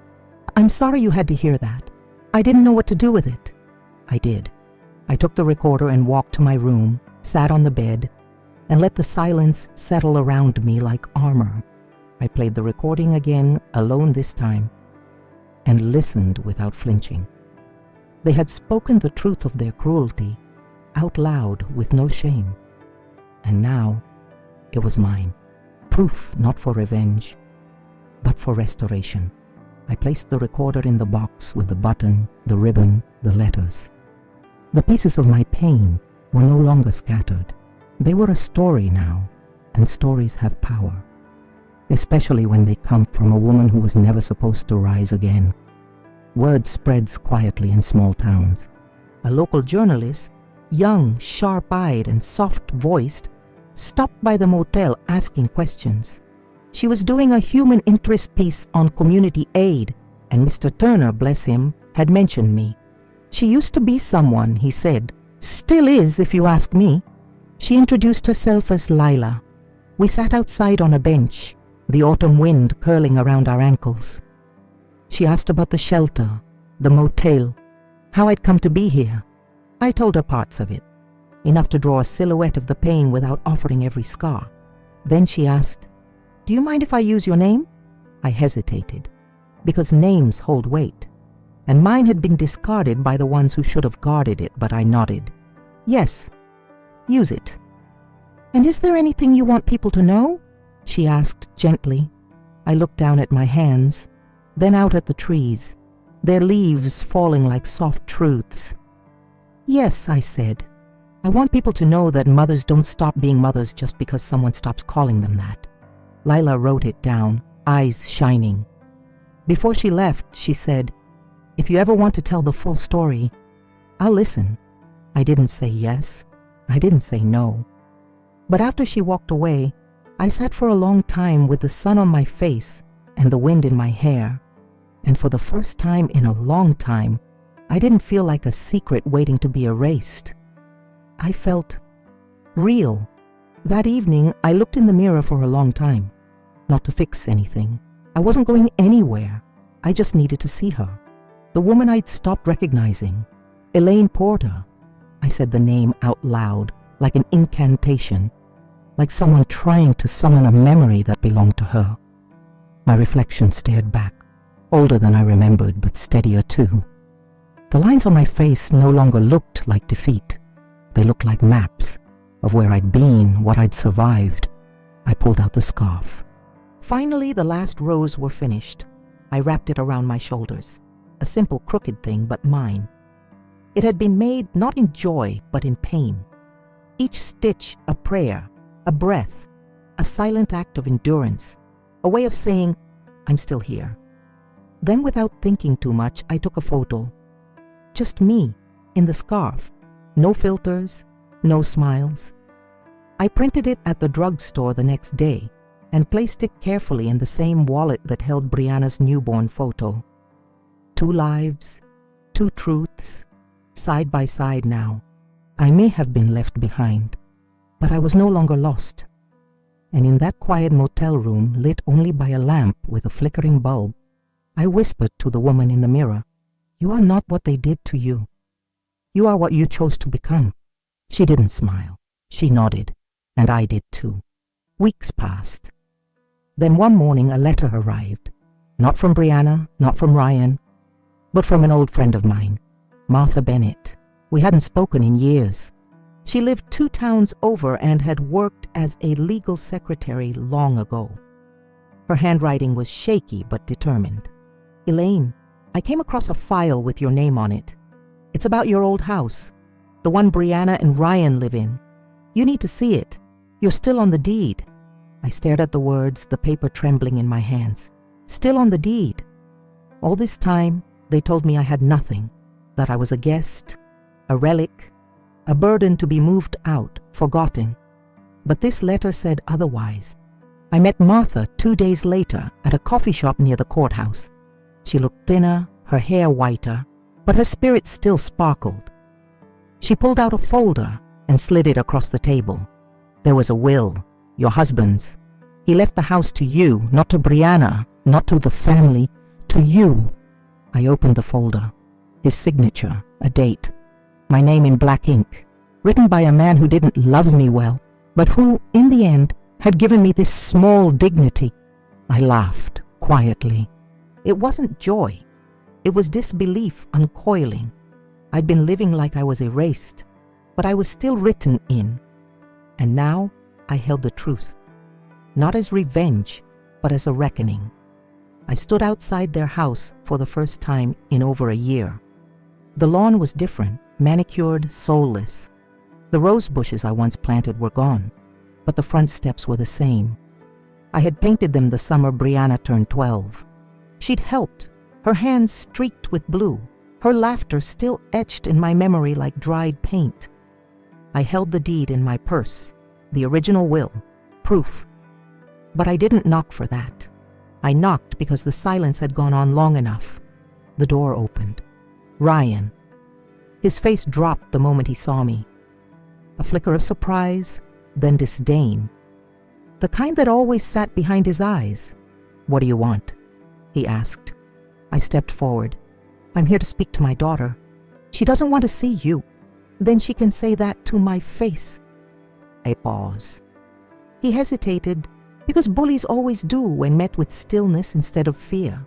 "I'm sorry you had to hear that. I didn't know what to do with it." I did. I took the recorder and walked to my room, sat on the bed, and let the silence settle around me like armor. I played the recording again, alone this time, and listened without flinching. They had spoken the truth of their cruelty, out loud with no shame. And now, it was mine. Proof not for revenge, but for restoration. I placed the recorder in the box with the button, the ribbon, the letters. The pieces of my pain were no longer scattered. They were a story now, and stories have power. especially when they come from a woman who was never supposed to rise again. Word spreads quietly in small towns. A local journalist, young, sharp-eyed, and soft-voiced, stopped by the motel asking questions. She was doing a human interest piece on community aid, and Mr. Turner, bless him, had mentioned me. She used to be someone, he said. Still is, if you ask me. She introduced herself as Lila. We sat outside on a bench, the autumn wind curling around our ankles. She asked about the shelter, the motel, how I'd come to be here. I told her parts of it, enough to draw a silhouette of the pain without offering every scar. Then she asked, "Do you mind if I use your name?" I hesitated, because names hold weight, and mine had been discarded by the ones who should have guarded it, but I nodded. "Yes, use it." "And is there anything you want people to know?" she asked gently. I looked down at my hands, then out at the trees, their leaves falling like soft truths. "Yes," I said. "I want people to know that mothers don't stop being mothers just because someone stops calling them that." Lila wrote it down, eyes shining. Before she left, she said, "If you ever want to tell the full story, I'll listen." I didn't say yes. I didn't say no. But after she walked away, I sat for a long time with the sun on my face and the wind in my hair. And for the first time in a long time, I didn't feel like a secret waiting to be erased. I felt real. That evening, I looked in the mirror for a long time, not to fix anything. I wasn't going anywhere. I just needed to see her. The woman I'd stopped recognizing, Elaine Porter. I said the name out loud, like an incantation, like someone trying to summon a memory that belonged to her. My reflection stared back, older than I remembered, but steadier too. The lines on my face no longer looked like defeat. They looked like maps of where I'd been, what I'd survived. I pulled out the scarf. Finally, the last rows were finished. I wrapped it around my shoulders. A simple crooked thing, but mine. It had been made not in joy, but in pain. Each stitch a prayer, a breath, a silent act of endurance, a way of saying, I'm still here. Then, without thinking too much, I took a photo. Just me, in the scarf. No filters, no smiles. I printed it at the drugstore the next day and placed it carefully in the same wallet that held Brianna's newborn photo. 2 lives, 2 truths, side by side now. I may have been left behind, but I was no longer lost. And in that quiet motel room, lit only by a lamp with a flickering bulb, I whispered to the woman in the mirror, "You are not what they did to you. You are what you chose to become." She didn't smile. She nodded, and I did too. Weeks passed. Then one morning a letter arrived. Not from Brianna, not from Ryan, but from an old friend of mine, Martha Bennett. We hadn't spoken in years. She lived 2 towns over and had worked as a legal secretary long ago. Her handwriting was shaky but determined. "Elaine, I came across a file with your name on it. It's about your old house, the one Brianna and Ryan live in. You need to see it. You're still on the deed." I stared at the words, the paper trembling in my hands. Still on the deed. All this time, they told me I had nothing, that I was a guest, a relic, a burden to be moved out, forgotten. But this letter said otherwise. I met Martha 2 days later at a coffee shop near the courthouse. She looked thinner, her hair whiter, but her spirit still sparkled. She pulled out a folder and slid it across the table. There was a will, your husband's. He left the house to you, not to Brianna, not to the family, to you. I opened the folder. His signature, a date, my name in black ink, written by a man who didn't love me well, but who, in the end, had given me this small dignity. I laughed, quietly. It wasn't joy. It was disbelief uncoiling. I'd been living like I was erased, but I was still written in. And now I held the truth, not as revenge, but as a reckoning. I stood outside their house for the first time in over a year. The lawn was different, manicured, soulless. The rose bushes I once planted were gone, but the front steps were the same. I had painted them the summer Brianna turned 12. She'd helped, her hands streaked with blue, her laughter still etched in my memory like dried paint. I held the deed in my purse, the original will, proof. But I didn't knock for that. I knocked because the silence had gone on long enough. The door opened. Ryan. His face dropped the moment he saw me. A flicker of surprise, then disdain. The kind that always sat behind his eyes. "What do you want?" he asked. I stepped forward. "I'm here to speak to my daughter. She doesn't want to see you. Then she can say that to my face." A pause. He hesitated, because bullies always do when met with stillness instead of fear.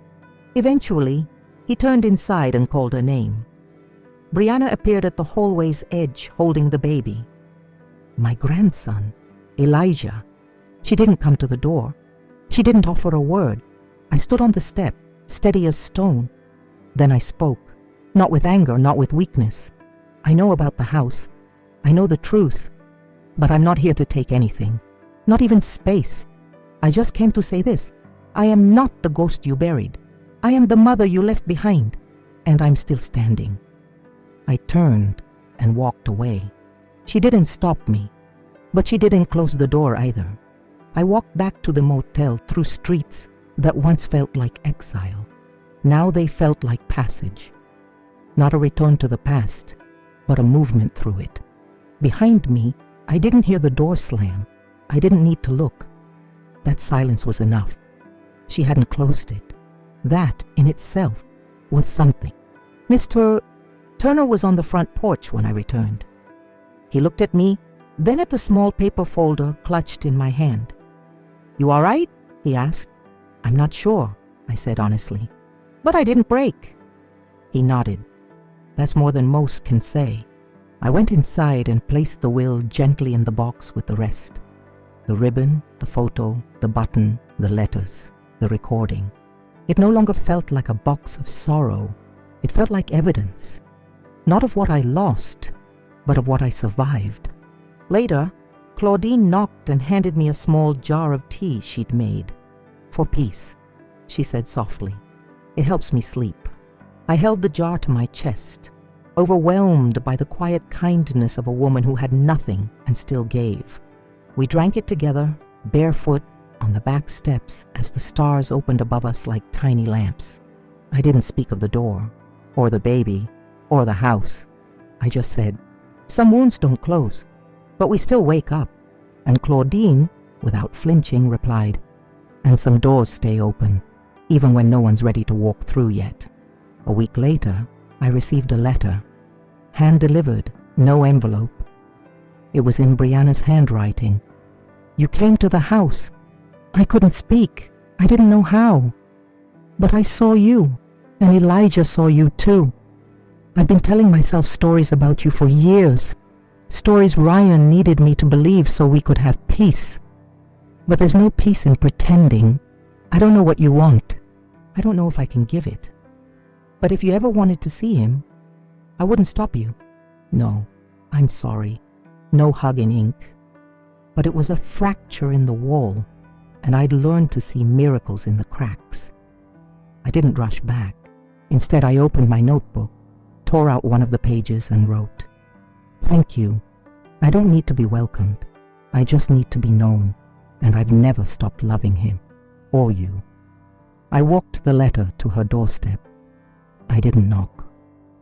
Eventually, he turned inside and called her name. Brianna appeared at the hallway's edge, holding the baby. My grandson, Elijah. She didn't come to the door. She didn't offer a word. I stood on the step, steady as stone. Then I spoke, not with anger, not with weakness. "I know about the house. I know the truth. But I'm not here to take anything, not even space. I just came to say this. I am not the ghost you buried. I am the mother you left behind, and I'm still standing." I turned and walked away. She didn't stop me, but she didn't close the door either. I walked back to the motel through streets that once felt like exile. Now they felt like passage. Not a return to the past, but a movement through it. Behind me, I didn't hear the door slam. I didn't need to look. That silence was enough. She hadn't closed it. That, in itself, was something. Mr. Turner was on the front porch when I returned. He looked at me, then at the small paper folder clutched in my hand. "You all right?" he asked. "I'm not sure," I said honestly. "But I didn't break." He nodded. "That's more than most can say." I went inside and placed the will gently in the box with the rest. The ribbon, the photo, the button, the letters, the recording. It no longer felt like a box of sorrow. It felt like evidence. Not of what I lost, but of what I survived. Later, Claudine knocked and handed me a small jar of tea she'd made. "For peace," she said softly. "It helps me sleep." I held the jar to my chest, overwhelmed by the quiet kindness of a woman who had nothing and still gave. We drank it together, barefoot, on the back steps as the stars opened above us like tiny lamps. I didn't speak of the door, or the baby, or the house. I just said, "Some wounds don't close, but we still wake up." And Claudine, without flinching, replied, "And some doors stay open, even when no one's ready to walk through yet." A week later, I received a letter, hand-delivered, no envelope. It was in Brianna's handwriting. "You came to the house. I couldn't speak. I didn't know how. But I saw you, and Elijah saw you too. I've been telling myself stories about you for years, stories Ryan needed me to believe so we could have peace. But there's no peace in pretending. I don't know what you want. I don't know if I can give it. But if you ever wanted to see him, I wouldn't stop you. No, I'm sorry. No hug in ink. But it was a fracture in the wall, and I'd learned to see miracles in the cracks." I didn't rush back. Instead, I opened my notebook, tore out one of the pages and wrote, "Thank you. I don't need to be welcomed. I just need to be known, and I've never stopped loving him, or you." I walked the letter to her doorstep. I didn't knock.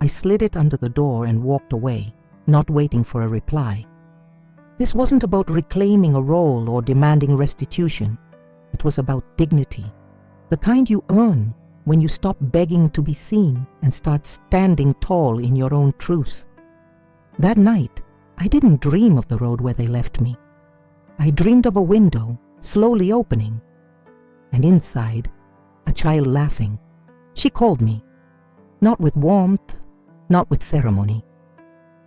I slid it under the door and walked away, not waiting for a reply. This wasn't about reclaiming a role or demanding restitution. It was about dignity, the kind you earn when you stop begging to be seen and start standing tall in your own truth. That night, I didn't dream of the road where they left me. I dreamed of a window slowly opening, and inside, a child laughing. She called me, not with warmth, not with ceremony.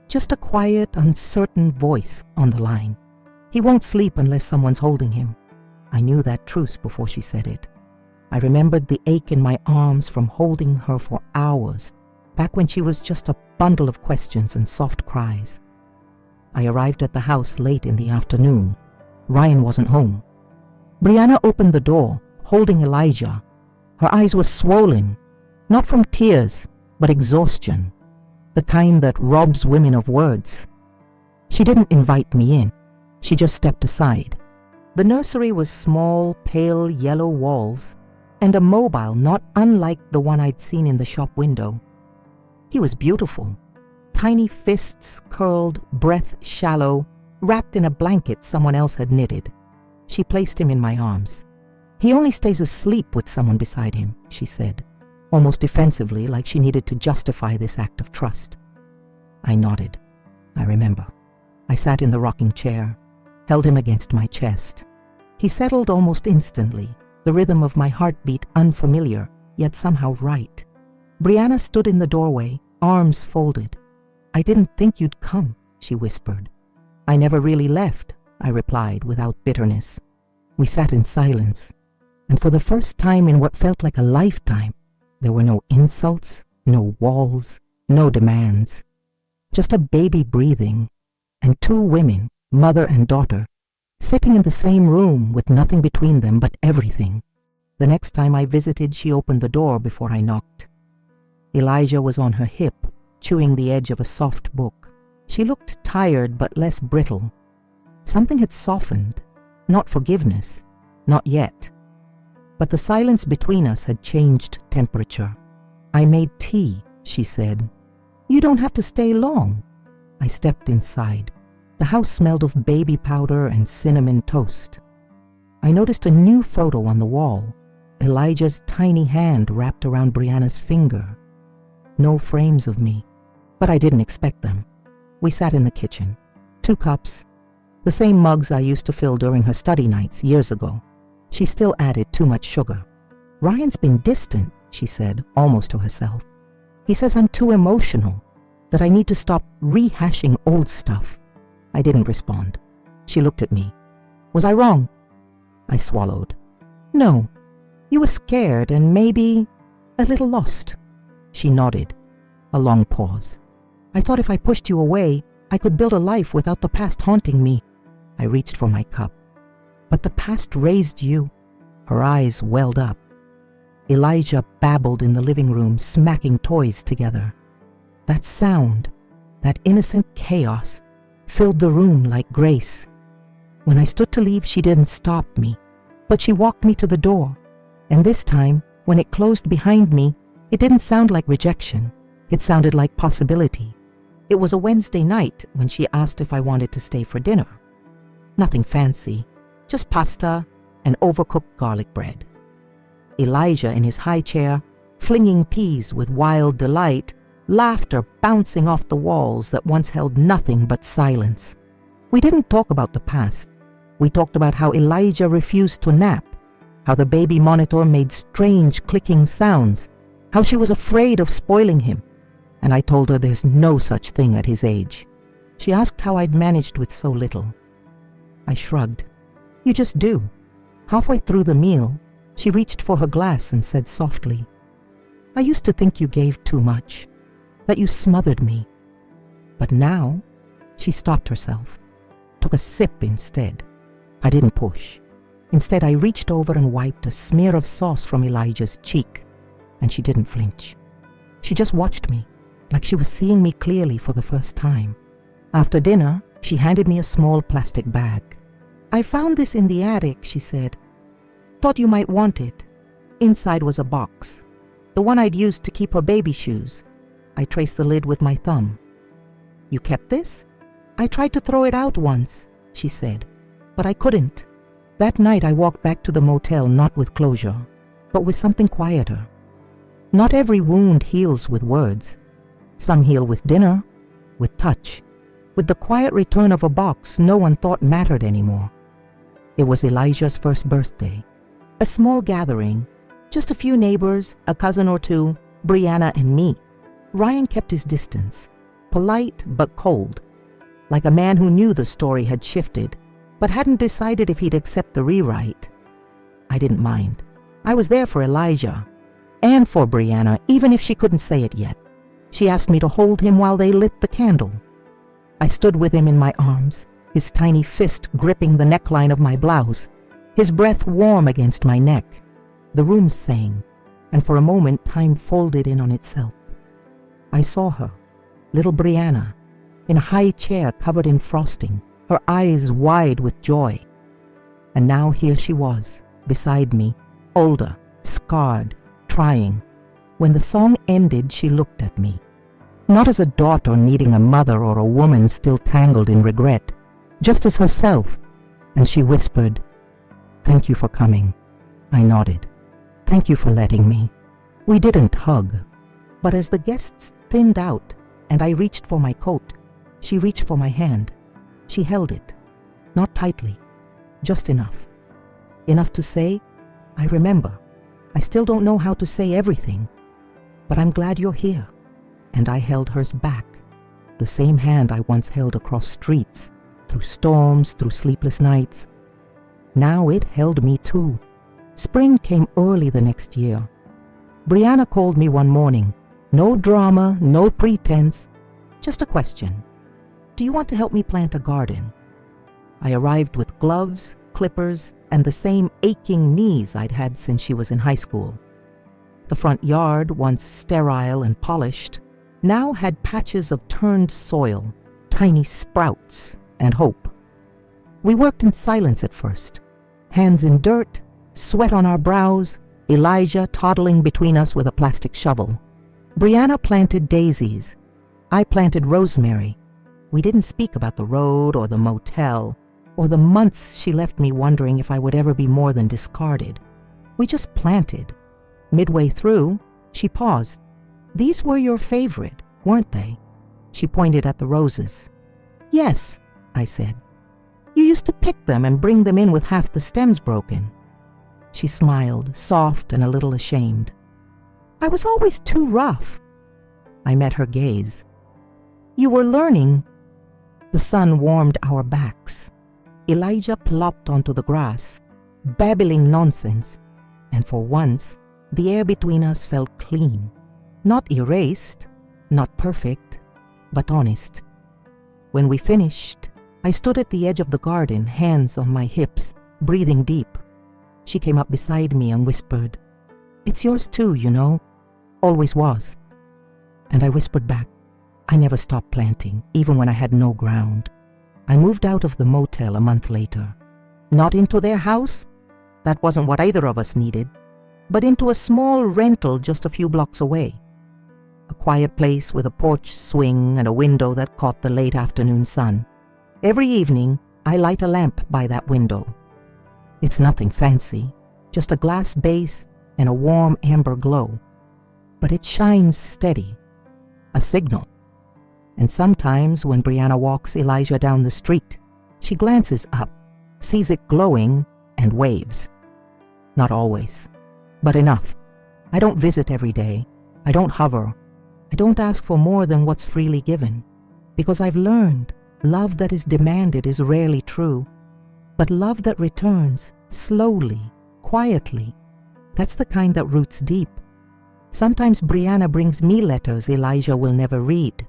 Just a quiet, uncertain voice on the line. "He won't sleep unless someone's holding him." I knew that truth before she said it. I remembered the ache in my arms from holding her for hours, back when she was just a bundle of questions and soft cries. I arrived at the house late in the afternoon. Ryan wasn't home. Brianna opened the door, holding Elijah. Her eyes were swollen, not from tears, but exhaustion, the kind that robs women of words. She didn't invite me in. She just stepped aside. The nursery was small, pale yellow walls and a mobile not unlike the one I'd seen in the shop window. He was beautiful. Tiny fists curled, breath shallow, wrapped in a blanket someone else had knitted. She placed him in my arms. "He only stays asleep with someone beside him," she said, almost defensively, like she needed to justify this act of trust. I nodded. I remember. I sat in the rocking chair, held him against my chest. He settled almost instantly, the rhythm of my heartbeat unfamiliar, yet somehow right. Brianna stood in the doorway, arms folded. "I didn't think you'd come," she whispered. "I never really left," I replied without bitterness. We sat in silence, and for the first time in what felt like a lifetime, there were no insults, no walls, no demands. Just a baby breathing, and two women, mother and daughter, sitting in the same room with nothing between them but everything. The next time I visited, she opened the door before I knocked. Elijah was on her hip, chewing the edge of a soft book. She looked tired but less brittle. Something had softened, not forgiveness, not yet. But the silence between us had changed temperature. "I made tea," she said. "You don't have to stay long." I stepped inside. The house smelled of baby powder and cinnamon toast. I noticed a new photo on the wall, Elijah's tiny hand wrapped around Brianna's finger. No frames of me, but I didn't expect them. We sat in the kitchen. 2 cups, the same mugs I used to fill during her study nights years ago. She still added too much sugar. "Ryan's been distant," she said, almost to herself. "He says I'm too emotional, that I need to stop rehashing old stuff." I didn't respond. She looked at me. "Was I wrong?" I swallowed. "No. You were scared and maybe a little lost." She nodded. A long pause. "I thought if I pushed you away, I could build a life without the past haunting me." I reached for my cup. "But the past raised you." Her eyes welled up. Elijah babbled in the living room, smacking toys together. That sound, that innocent chaos, filled the room like grace. When I stood to leave, she didn't stop me, but she walked me to the door. And this time, when it closed behind me, it didn't sound like rejection. It sounded like possibility. It was a Wednesday night when she asked if I wanted to stay for dinner. Nothing fancy, just pasta and overcooked garlic bread. Elijah in his high chair, flinging peas with wild delight, laughter bouncing off the walls that once held nothing but silence. We didn't talk about the past. We talked about how Elijah refused to nap, how the baby monitor made strange clicking sounds, how she was afraid of spoiling him, and I told her there's no such thing at his age. She asked how I'd managed with so little. I shrugged. "You just do." Halfway through the meal, she reached for her glass and said softly, "I used to think you gave too much, that you smothered me. But now," she stopped herself, took a sip instead. I didn't push. Instead, I reached over and wiped a smear of sauce from Elijah's cheek, and she didn't flinch. She just watched me, like she was seeing me clearly for the first time. After dinner, she handed me a small plastic bag. "I found this in the attic," she said. "Thought you might want it." Inside was a box, the one I'd used to keep her baby shoes. I traced the lid with my thumb. "You kept this?" "I tried to throw it out once," she said, "but I couldn't." That night I walked back to the motel not with closure, but with something quieter. Not every wound heals with words. Some heal with dinner, with touch, with the quiet return of a box no one thought mattered anymore. It was Elijah's first birthday. A small gathering, just a few neighbors, a cousin or two, Brianna and me. Ryan kept his distance, polite but cold, like a man who knew the story had shifted, but hadn't decided if he'd accept the rewrite. I didn't mind. I was there for Elijah, and for Brianna, even if she couldn't say it yet. She asked me to hold him while they lit the candle. I stood with him in my arms, his tiny fist gripping the neckline of my blouse. his breath warm against my neck. The room sang, and for a moment time folded in on itself. I saw her, little Brianna, in a high chair covered in frosting, her eyes wide with joy. And now here she was, beside me, older, scarred, trying. When the song ended, she looked at me, not as a daughter needing a mother or a woman still tangled in regret, just as herself, and she whispered, "Thank you for coming." I nodded. "Thank you for letting me." We didn't hug, but as the guests thinned out and I reached for my coat, she reached for my hand. She held it, not tightly, just enough. Enough to say, "I remember. I still don't know how to say everything, but I'm glad you're here." And I held hers back, the same hand I once held across streets, through storms, through sleepless nights. Now it held me too. Spring came early the next year. Brianna called me one morning. No drama, no pretense, just a question. "Do you want to help me plant a garden?" I arrived with gloves, clippers, and the same aching knees I'd had since she was in high school. The front yard, once sterile and polished, now had patches of turned soil, tiny sprouts, and hope. We worked in silence at first, hands in dirt, sweat on our brows, Elijah toddling between us with a plastic shovel. Brianna planted daisies. I planted rosemary. We didn't speak about the road or the motel or the months she left me wondering if I would ever be more than discarded. We just planted. Midway through, she paused. "These were your favorite, weren't they?" She pointed at the roses. "Yes," I said. "You used to pick them and bring them in with half the stems broken." She smiled, soft and a little ashamed. "I was always too rough." I met her gaze. "You were learning." The sun warmed our backs. Elijah plopped onto the grass, babbling nonsense, and for once, the air between us felt clean. Not erased, not perfect, but honest. When we finished, I stood at the edge of the garden, hands on my hips, breathing deep. She came up beside me and whispered, "It's yours too, you know. Always was." And I whispered back, "I never stopped planting, even when I had no ground." I moved out of the motel a month later. Not into their house, that wasn't what either of us needed, but into a small rental just a few blocks away. A quiet place with a porch swing and a window that caught the late afternoon sun. Every evening, I light a lamp by that window. It's nothing fancy, just a glass base and a warm amber glow. But it shines steady, a signal. And sometimes when Brianna walks Elijah down the street, she glances up, sees it glowing, and waves. Not always, but enough. I don't visit every day. I don't hover. I don't ask for more than what's freely given, because I've learned love that is demanded is rarely true, but love that returns slowly, quietly, that's the kind that roots deep. Sometimes Brianna brings me letters Elijah will never read.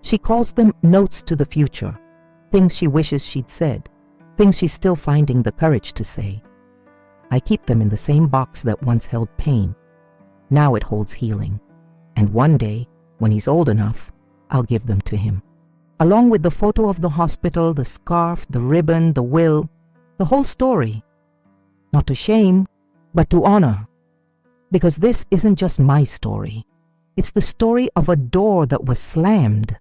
She calls them notes to the future, things she wishes she'd said, things she's still finding the courage to say. I keep them in the same box that once held pain. Now it holds healing. And one day, when he's old enough, I'll give them to him. Along with the photo of the hospital, the scarf, the ribbon, the will, the whole story. Not to shame, but to honor. Because this isn't just my story. It's the story of a door that was slammed,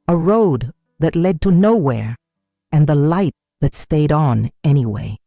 a road that led to nowhere, and the light that stayed on anyway.